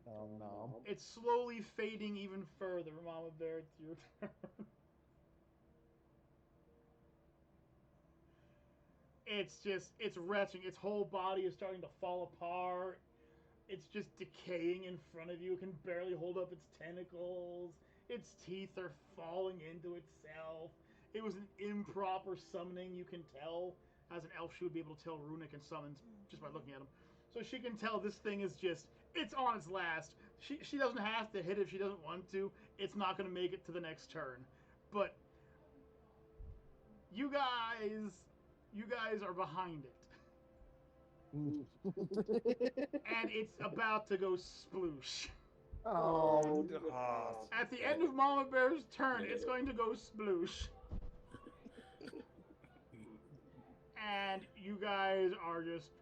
Oh no. It's slowly fading even further, Mama Bear. It's your turn. It's retching. Its whole body is starting to fall apart. It's just decaying in front of you. It can barely hold up its tentacles. Its teeth are falling into itself. It was an improper summoning, you can tell. As an elf, she would be able to tell runic and summons just by looking at them. So she can tell this thing is just, it's on its last. She doesn't have to hit it if she doesn't want to. It's not going to make it to the next turn. But you guys are behind it. And it's about to go sploosh. Oh. At the end of Mama Bear's turn, it's going to go sploosh. And you guys are just,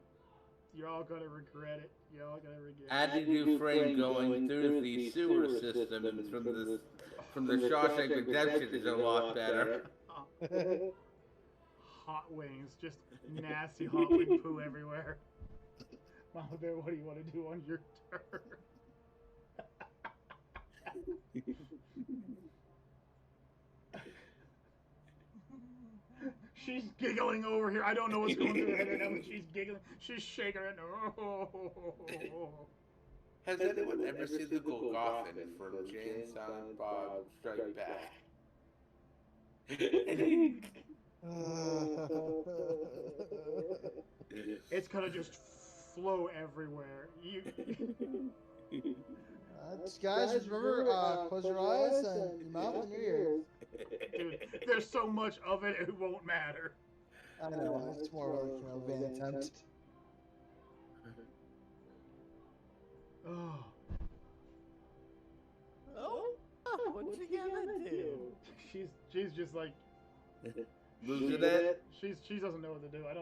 you're all going to regret it. You're all going to regret it. Andy Dufresne going through the sewer system from the Shawshank Redemption is a lot better. Hot wings, just nasty hot wing poo everywhere. Mama Bear, what do you want to do on your turn? She's giggling over here. I don't know what's going through her head right now, but she's giggling. She's shaking her. Has anyone ever seen the Golgothan from Jane Silent Bob Strike Back? It's gonna just flow everywhere. Guys, remember, close your eyes and your mouth and your ears. Dude, there's so much of it, it won't matter. I know, it's more like, vain attempt. Oh. What you gonna do? She's just like, Losing it? she doesn't know what to do. What,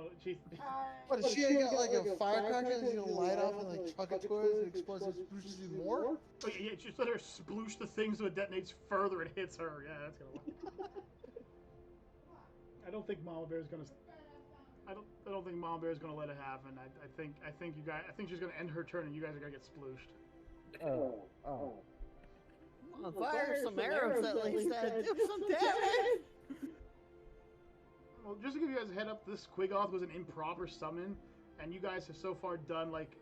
is she got like a firecracker that she's gonna light off and like chuck it towards and explodes and splooshes even more? Oh, yeah, just let her sploosh the thing so it detonates further and hits her. Yeah, that's gonna work. I don't think Mama Bear's gonna. I don't think Mama Bear's gonna let it happen. I think she's gonna end her turn and you guys are gonna get splooshed. Oh. Come on, fire some arrows at least. Do some damage. Well, just to give you guys a head up, this Quigoth was an improper summon, and you guys have so far done like,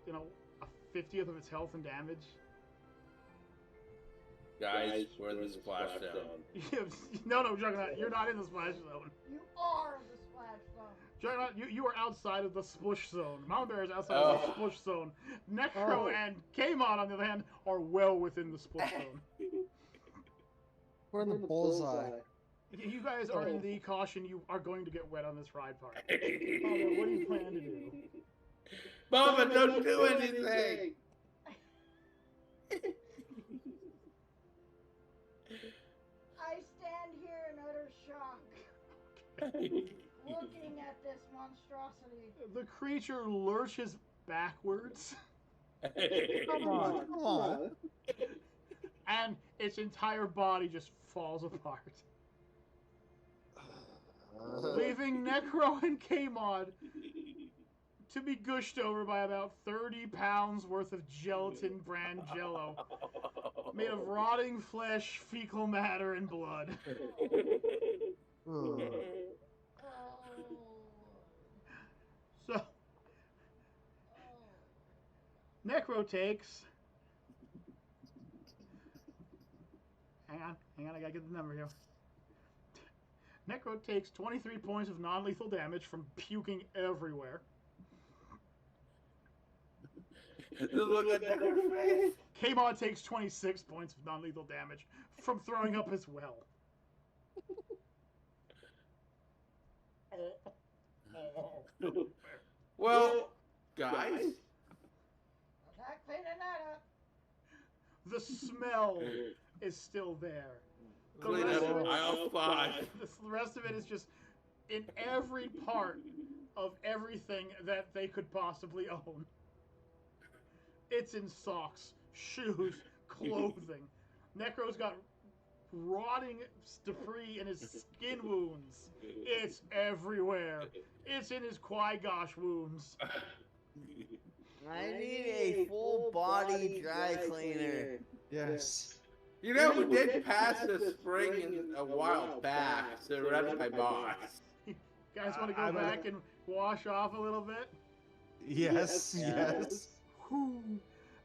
a 50th of its health and damage. Guys, we're in the splash zone. No, Juggernaut, you're not in the splash zone. You are the splash zone. Juggernaut, you are outside of the splush zone. Mama Bear is outside of the splush zone. Necro and Kamon, on the other hand, are well within the splush zone. We're in the bullseye. You guys are in the caution. You are going to get wet on this ride part. Mama, what do you plan to do? Mama, don't do anything! I stand here in utter shock, looking at this monstrosity. The creature lurches backwards. Come on. And its entire body just falls apart. Leaving Necro and Kamon to be gushed over by about 30 pounds worth of gelatin brand jello made of rotting flesh, fecal matter, and blood. So, Necro takes. Hang on, I gotta get the number here. Necro takes 23 points of non-lethal damage from puking everywhere. Look at Necro's face. K-Mod takes 26 points of non-lethal damage from throwing up as well. Well, guys, Not cleaning that up. The smell is still there. The clean rest up of it- aisle 5. the rest of it is just in every part of everything that they could possibly own. It's in socks, shoes, clothing. Necro's got rotting debris in his skin wounds. It's everywhere. It's in his Qui-Gosh wounds. I need a full body dry cleaner. Yes. You know, we did pass the spring a while back, so run my boss. Guys want to go back and wash off a little bit? Yes. Yes. Whew.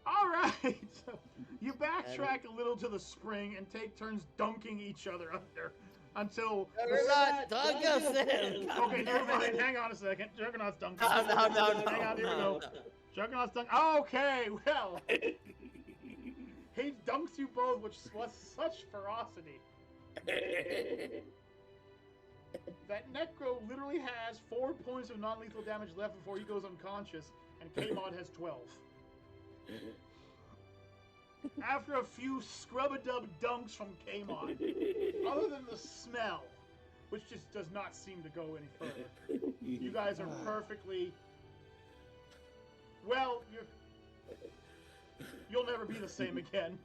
All right. So you backtrack a little to the spring and take turns dunking each other under until. We're not dunk us in. Okay, never mind. Hang on a second. Juggernaut's dunking. No. Hang on, here we go. Juggernaut's dunking. Okay, well. He dunks you both with such ferocity that Necro literally has 4 points of non-lethal damage left before he goes unconscious, and K-Mod has 12. After a few scrub-a-dub dunks from K-Mod, other than the smell, which just does not seem to go any further, you guys are perfectly... Well, you'll never be the same again.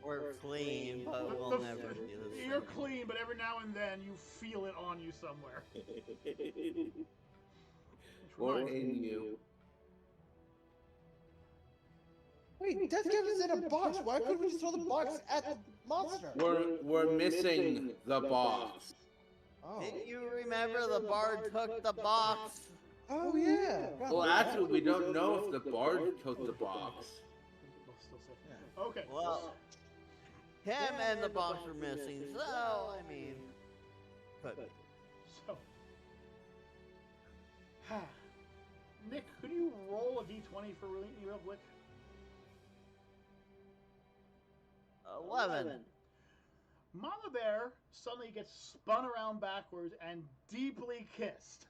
We're clean, but we'll never be the same. You're clean, but every now and then you feel it on you somewhere. Or in you. Wait, Death Cab is in a box. Why couldn't we just throw the box at the monster? We're missing the boss. Oh. Didn't you remember the bard took the box? Oh yeah. Well, actually, we don't know if the bard took the box. Okay. Well, him and the box were missing, so, I mean... But, So, Nick, could you roll a d20 for me real quick? 11. Mama Bear suddenly gets spun around backwards and deeply kissed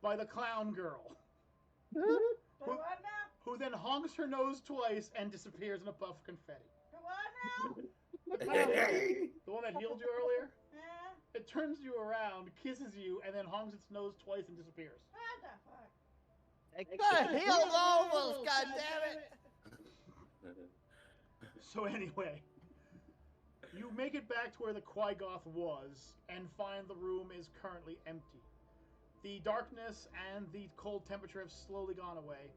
by the clown girl, Do what now? who then honks her nose twice and disappears in a puff of confetti. Do what now? The clown girl, the one that healed you earlier, Yeah. it turns you around, kisses you, and then honks its nose twice and disappears. What the fuck? It got healed almost, goddammit! So anyway, you make it back to where the Qui-Goth was and find the room is currently empty. The darkness and the cold temperature have slowly gone away,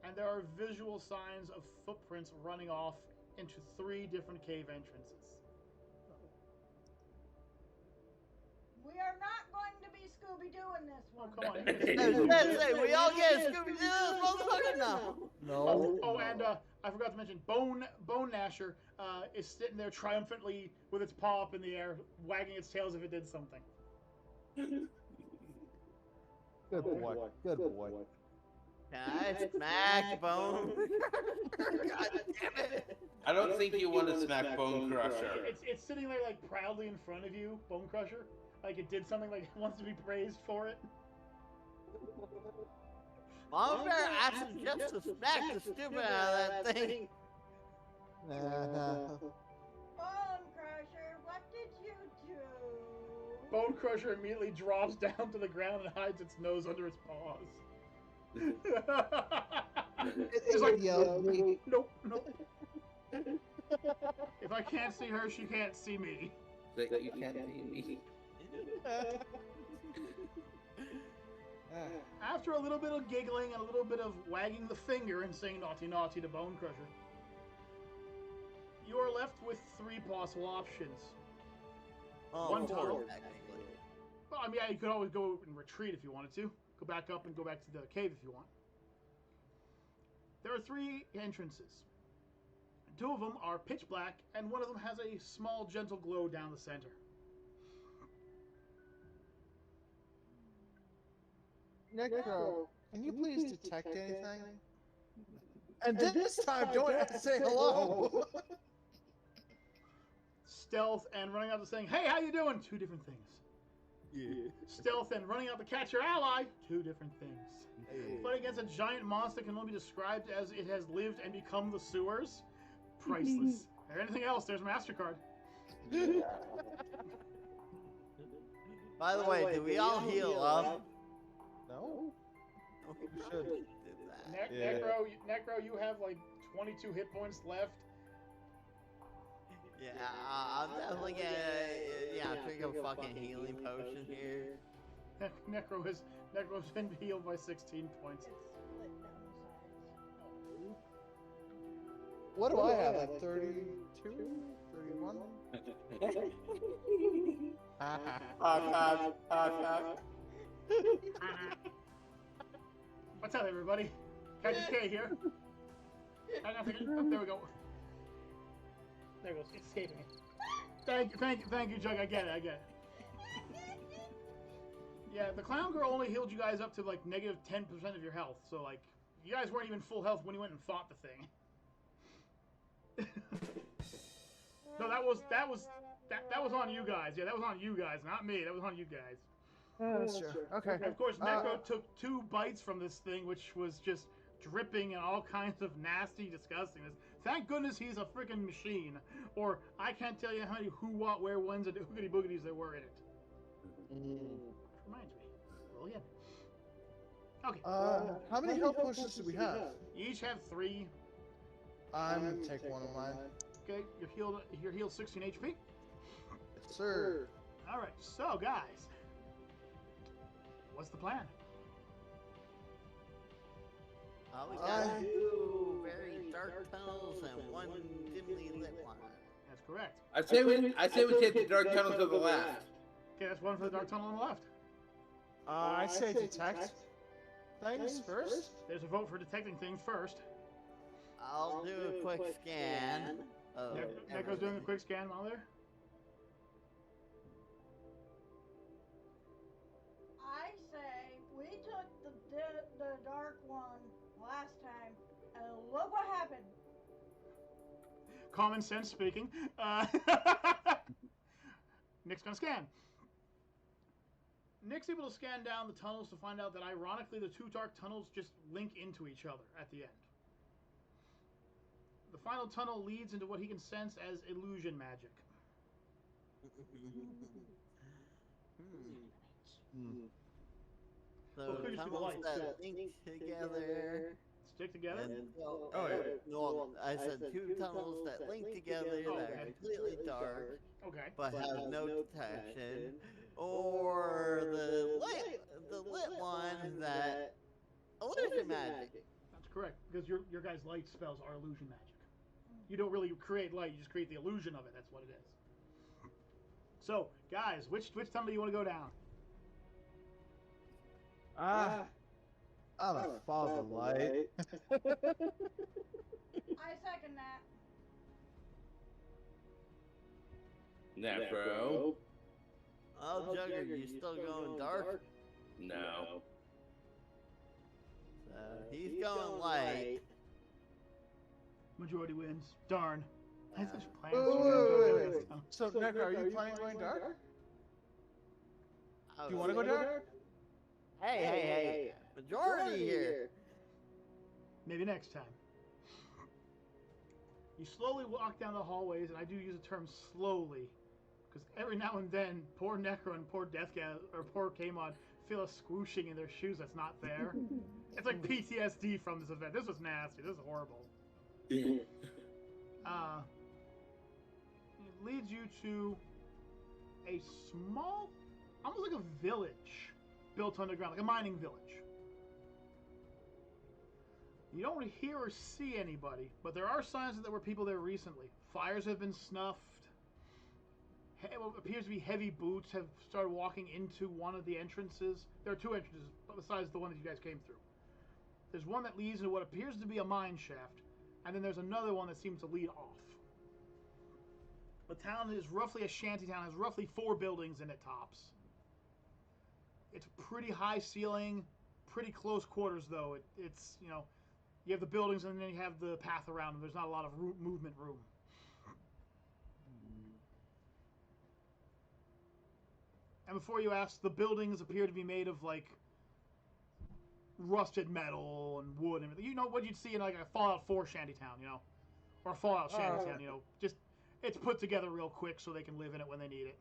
and there are visual signs of footprints running off into 3 different cave entrances. We are not going to be Scooby-Doo in this Oh, one. come on. Let's say, we all get Scooby-Doo motherfucker now! No. Oh, and I forgot to mention, Bone Gnasher is sitting there triumphantly with its paw up in the air, wagging its tail as if it did something. Good boy. Good boy. Can I smack Bone? God damn it! I don't think you want to smack Bone Crusher. It's sitting there like proudly in front of you, Bone Crusher, like it did something, like it wants to be praised for it. Mama Bear asked him just to smack the stupid out of that thing. Nah. Bone Crusher, what did you do? Bone Crusher immediately drops down to the ground and hides its nose under its paws. It's like, nope. If I can't see her, she can't see me. That you can't see me. After a little bit of giggling and a little bit of wagging the finger and saying naughty naughty to Bone Crusher, you are left with 3 possible options. Oh, One four, tunnel. technically. Well, I mean, yeah, you could always go and retreat if you wanted to. Go back up and go back to the cave if you want. There are 3 entrances. 2 of them are pitch black, and one of them has a small, gentle glow down the center. Necro, can you please detect anything? And this time, don't say hello. Stealth and running out to saying, "Hey, how you doing?" 2 different things. Yeah. Stealth and running out to catch your ally. 2 different things. Fighting against a giant monster can only be described as it has lived and become the sewers. Priceless. Or anything else, there's MasterCard. By the way, do we all heal up? No? We should. should do that. Yeah. Necro, you have like 22 hit points left. Yeah, I'm definitely gonna drink a fucking healing potion here. Necro's been healed by 16 points. It's split down the sides. What do I have? Like 32? 31? What's up, everybody? Captain K here. Hang on a second. Oh, there we go. There it goes. It's escaping me. Thank you, Jug. I get it. Yeah, the clown girl only healed you guys up to like negative 10% of your health, so like you guys weren't even full health when you went and fought the thing. No, that was on you guys. Yeah, that was on you guys, not me. That was on you guys. That's true. Okay. Of course, Necro took 2 bites from this thing, which was just dripping and all kinds of nasty disgustingness. Thank goodness he's a freaking machine, or I can't tell you how many who, what, where, whens, and hoogity boogities there were in it. Reminds me. Roll again. Okay. How many health potions do we have? You each have 3. I'm gonna take one of mine. Okay, you're healed 16 HP. Yes, sir. All right, so guys, what's the plan? We got 2 very dark tunnels and 1 dimly lit one. That's correct. I say we take the dark tunnel to the left. Okay, that's one for the dark tunnel on the left. I say detect things first. There's a vote for detecting things first. I'll do a quick scan. Necro's doing a quick scan while there. I say we took the dark one last time, and look what happened. Common sense speaking. Nick's gonna scan. Nick's able to scan down the tunnels to find out that ironically the 2 dark tunnels just link into each other at the end. The final tunnel leads into what he can sense as illusion magic. So Well, could you see the tunnels lights, that link together. Stick together. And, Oh, yeah. no, I said 2 tunnels that link together that are completely dark Okay. but have no detection, or the lit one that illusion magic. That's correct, because your guys' light spells are illusion magic. You don't really create light, you just create the illusion of it. That's what it is. So, guys, which tunnel do you want to go down? I'm a father light. I second that. Necro. Oh, Jugger, you still going dark? No. He's going light. Majority wins. Darn. I had such plans. Wait. So, Necro, are you planning on going dark? Do you want to go dark? Hey, majority here. Maybe next time. You slowly walk down the hallways, and I do use the term slowly, because every now and then, poor Necro and poor Deathgas or poor Kmod feel a squooshing in their shoes that's not there. It's like PTSD from this event. This was nasty. This is horrible. It leads you to a small, almost like a village built underground, like a mining village. You don't hear or see anybody, but there are signs that there were people there recently. Fires have been snuffed. what appears to be heavy boots have started walking into one of the entrances. There are two entrances besides the one that you guys came through. There's one that leads into what appears to be a mine shaft, and then there's another one that seems to lead off. The town is roughly a shanty town, has roughly 4 buildings in it tops. It's pretty high ceiling, pretty close quarters though. It's, you know, you have the buildings and then you have the path around them. There's not a lot of movement room. And before you ask, the buildings appear to be made of like rusted metal and wood and everything. You know what you'd see in like a Fallout 4 shantytown, you know, or a Fallout shantytown, you know. Just it's put together real quick so they can live in it when they need it.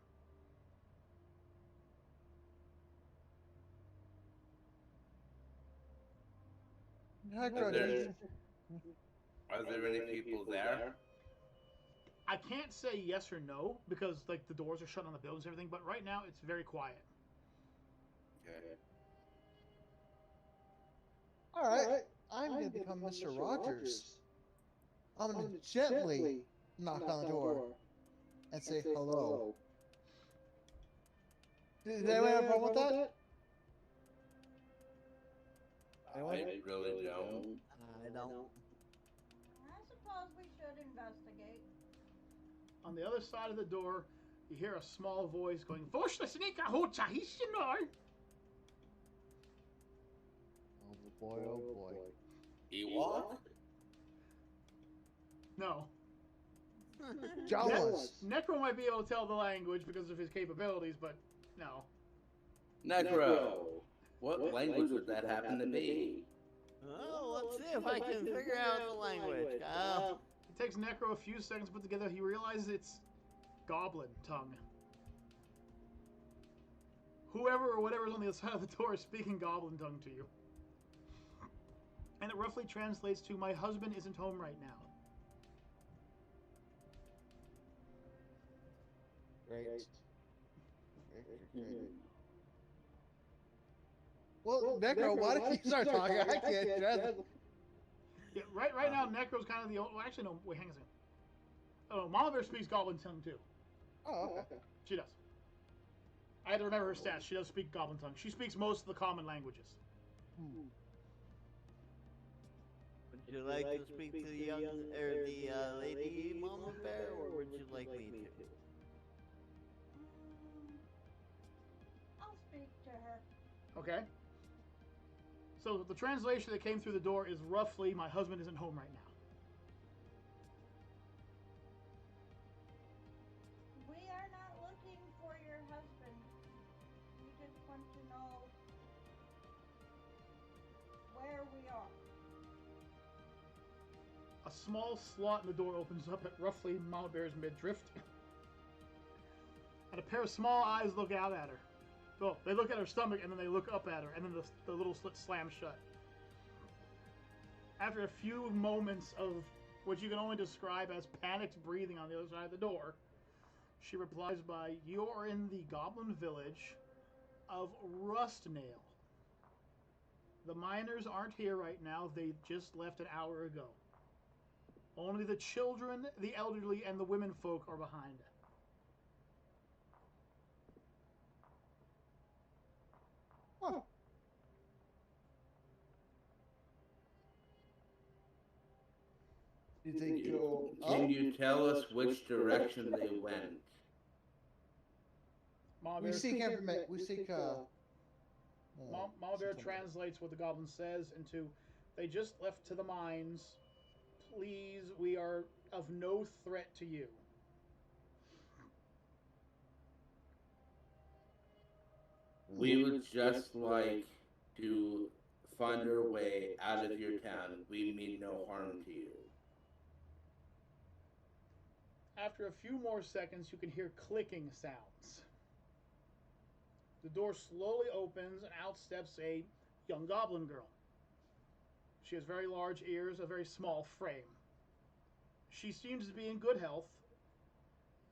Are there any people there? I can't say yes or no because like the doors are shut on the buildings and everything, but right now it's very quiet. Okay. All right, I'm going to become Mr. Rogers. I'm going to gently knock on the door and say hello. Does anyone have a problem with that? I really don't. I don't. I suppose we should investigate. On the other side of the door, you hear a small voice going, "Voshna snika hocha hishinor." Oh boy, oh boy. Ewok? No. Jawas. Necro might be able to tell the language because of his capabilities, but no. Negro. What language would that happen to be? Oh, let's see if I can figure out the language. It takes Necro a few seconds to put together. He realizes it's goblin tongue. Whoever or whatever is on the other side of the door is speaking goblin tongue to you. And it roughly translates to, "My husband isn't home right now." Great. Well, Necro, why don't you start talking? I can't just... Yeah, right now, Necro's kind of the only... Well, actually, no. Wait, hang on a second. Oh, Mama Bear speaks goblin tongue, too. Oh, okay. She does. I had to remember her stats. She does speak goblin tongue. She speaks most of the common languages. Would you like to speak to the young, or the lady Mama Bear, or would you like me to? I'll speak to her. Okay. So the translation that came through the door is roughly, "My husband isn't home right now." We are not looking for your husband. We just want to know where we are. A small slot in the door opens up at roughly Mama Bear's midriff. And a pair of small eyes look out at her. Well, they look at her stomach and then they look up at her, and then the little slit slams shut. After a few moments of what you can only describe as panicked breathing on the other side of the door, she replies by, "You're in the goblin village of Rustnail. The miners aren't here right now. They just left an hour ago. Only the children, the elderly, and the women folk are behind." Huh. You think you'll... Can you tell us which direction they went? Mama We Bear, seek information. We seek, Mama Bear translates what the goblin says into, "They just left to the mines. Please, we are of no threat to you." We would just like to find our way out of your town. We mean no harm to you. After a few more seconds, you can hear clicking sounds. The door slowly opens, and out steps a young goblin girl. She has very large ears, a very small frame. She seems to be in good health,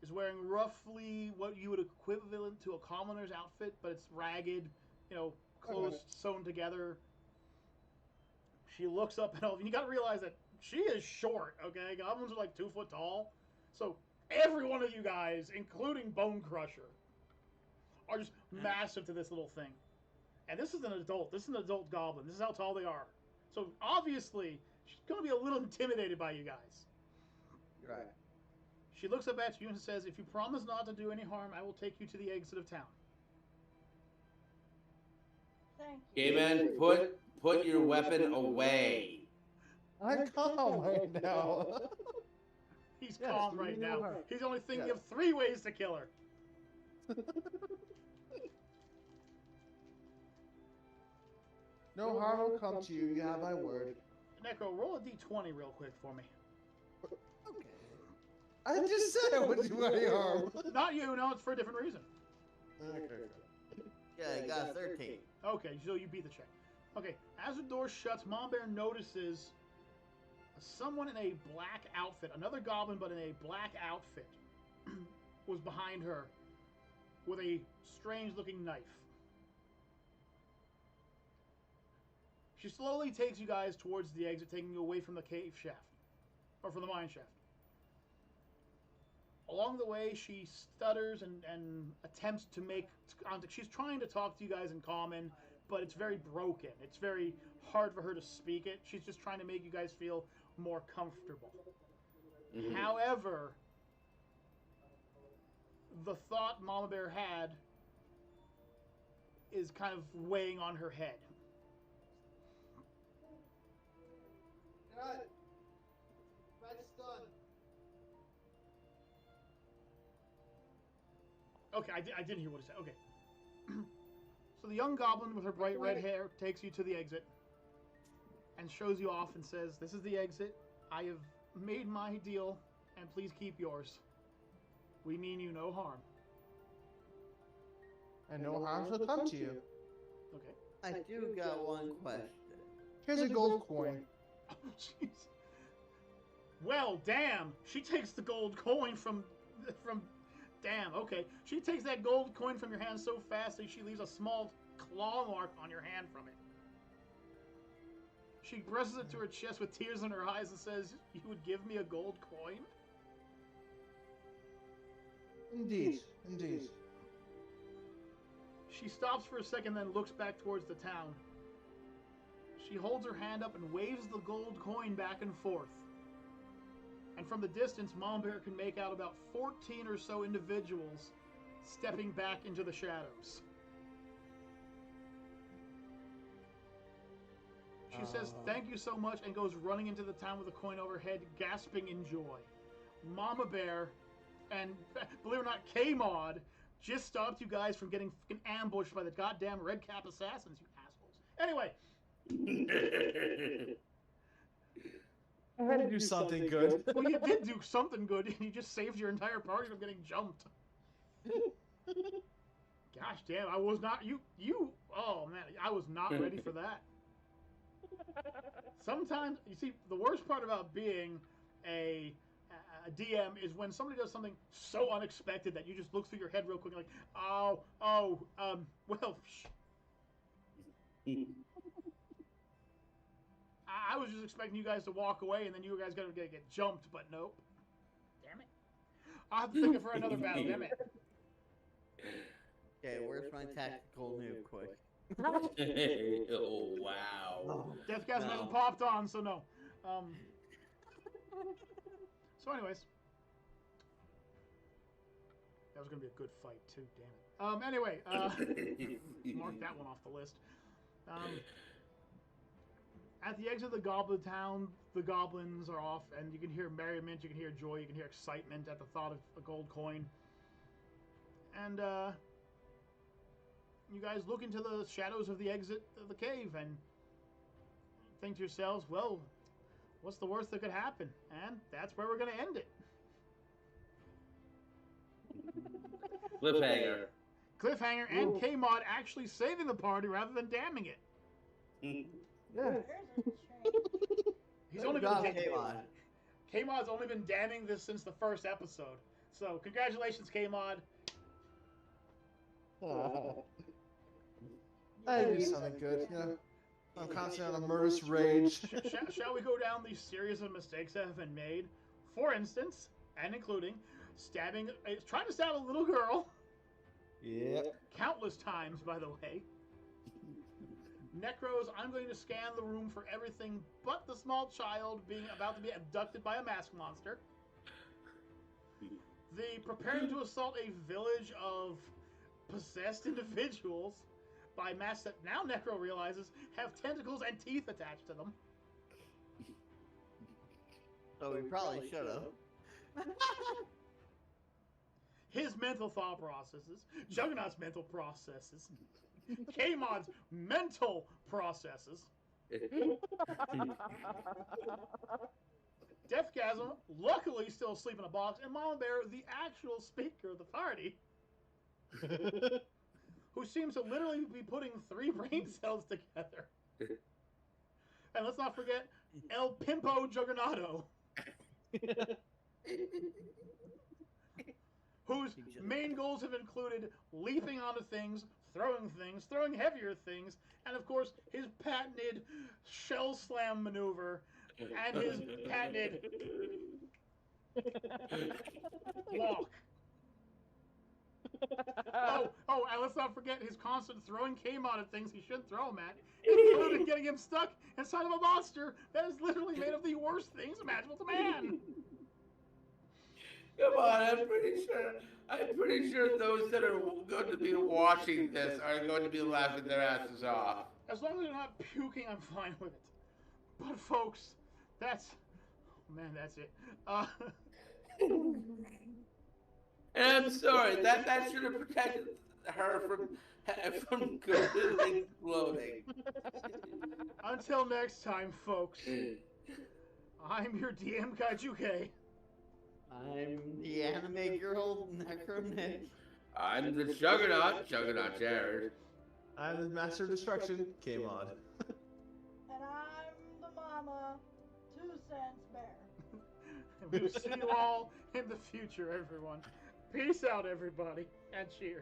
is wearing roughly what you would equivalent to a commoner's outfit, but it's ragged, you know, clothes sewn together. She looks up at all, and you gotta realize that she is short, okay? Goblins are like 2 foot tall. So every one of you guys, including Bone Crusher, are just massive to this little thing. And this is an adult. This is an adult goblin. This is how tall they are. So obviously, she's going to be a little intimidated by you guys. Right. She looks up at you and says, if you promise not to do any harm, I will take you to the exit of town. Thank you. Okay, man, put your weapon away. I'm calm right now. He's Yes, calm you right know now. her. He's only thinking Yes. of 3 ways to kill her. No harm will come to you. You have my word. Necro, roll a d20 real quick for me. Okay. I just said I wouldn't do any harm. Not you, no, it's for a different reason. Okay. Yeah, I got 13. Okay, so you beat the check. Okay, as the door shuts, Mom Bear notices someone in a black outfit, another goblin but in a black outfit, was behind her with a strange-looking knife. She slowly takes you guys towards the exit, taking you away from the cave shaft, or from the mine shaft. Along the way, she stutters and attempts to make contact. She's trying to talk to you guys in common, but it's very broken. It's very hard for her to speak it. She's just trying to make you guys feel more comfortable. Mhm. However, the thought Mama Bear had is kind of weighing on her head. Got That's done. Okay, I didn't hear what he said. Okay. So the young goblin with her bright red hair takes you to the exit and shows you off and says, this is the exit. I have made my deal, and please keep yours. We mean you no harm. And no harm shall come to you. Okay. I do got one question. Here's a gold coin. Oh, jeez. Well, damn. She takes the gold coin from... Damn, okay. She takes that gold coin from your hand so fast that she leaves a small claw mark on your hand from it. She presses it to her chest with tears in her eyes and says, you would give me a gold coin? Indeed, indeed. She stops for a second, then looks back towards the town. She holds her hand up and waves the gold coin back and forth. And from the distance, Mom Bear can make out about 14 or so individuals stepping back into the shadows. She says, thank you so much, and goes running into the town with the coin overhead, gasping in joy. Mama Bear and, believe it or not, K-Mod just stopped you guys from getting fucking ambushed by the goddamn Red Cap assassins, you assholes. Anyway. I had to do something good. Well, you did do something good. You just saved your entire party from getting jumped. Gosh damn, I was not... Oh, man, I was not ready for that. Sometimes, you see, the worst part about being a DM is when somebody does something so unexpected that you just look through your head real quick and like, well, I was just expecting you guys to walk away and then you guys gotta get jumped, but nope. Damn it. I'll have to think of for another battle, damn it. Okay, where's my tactical noob quick? Oh, wow. Deathgasm No. hasn't popped on, so no. So anyways. That was gonna be a good fight too, damn it. Anyway, mark that one off the list. At the exit of the Goblin Town, the goblins are off, and you can hear merriment, you can hear joy, you can hear excitement at the thought of a gold coin. And, you guys look into the shadows of the exit of the cave and think to yourselves, well, what's the worst that could happen? And that's where we're going to end it. Cliffhanger. Cliffhanger and K-Mod actually saving the party rather than damning it. Yeah. There's a change. He's only Good been job, K-Mod's only been damning this since the first episode. So, congratulations, K-Mod. I do something good, you know. I'm constantly on a murderous rage. Shall we go down the series of mistakes that have been made? For instance, and including, stabbing, it's trying to stab a little girl. Yep. Countless times, by the way. Necros, I'm going to scan the room for everything but the small child being about to be abducted by a mask monster. The preparing to assault a village of possessed individuals by masks that now Necro realizes have tentacles and teeth attached to them. So we probably should have. His mental thought processes, Juggernaut's mental processes, K-Mod's mental processes, Deathgasm, luckily still asleep in a box, and Mama Bear, the actual speaker of the party, who seems to literally be putting 3 brain cells together. And let's not forget El Pimpo Juggernato, whose main goals have included leaping onto things, throwing heavier things, and of course his patented shell slam maneuver and his patented walk. Oh, and let's not forget his constant throwing K-Mod at things he shouldn't throw him at, including getting him stuck inside of a monster that is literally made of the worst things imaginable to man. Come on, I'm pretty sure those that are going to be watching this are going to be laughing their asses off. As long as they're not puking, I'm fine with it. But folks, that's it. And I'm sorry, that should have protected her from completely exploding. Until next time, folks. I'm your DM Kaiju K. I'm the anime girl, Necro Nick. I'm the Juggernaut Jared. I'm the Master of Destruction, K-Mod. And I'm the mama, 2 cents bear. And we'll see you all in the future, everyone. Peace out, everybody, and cheers.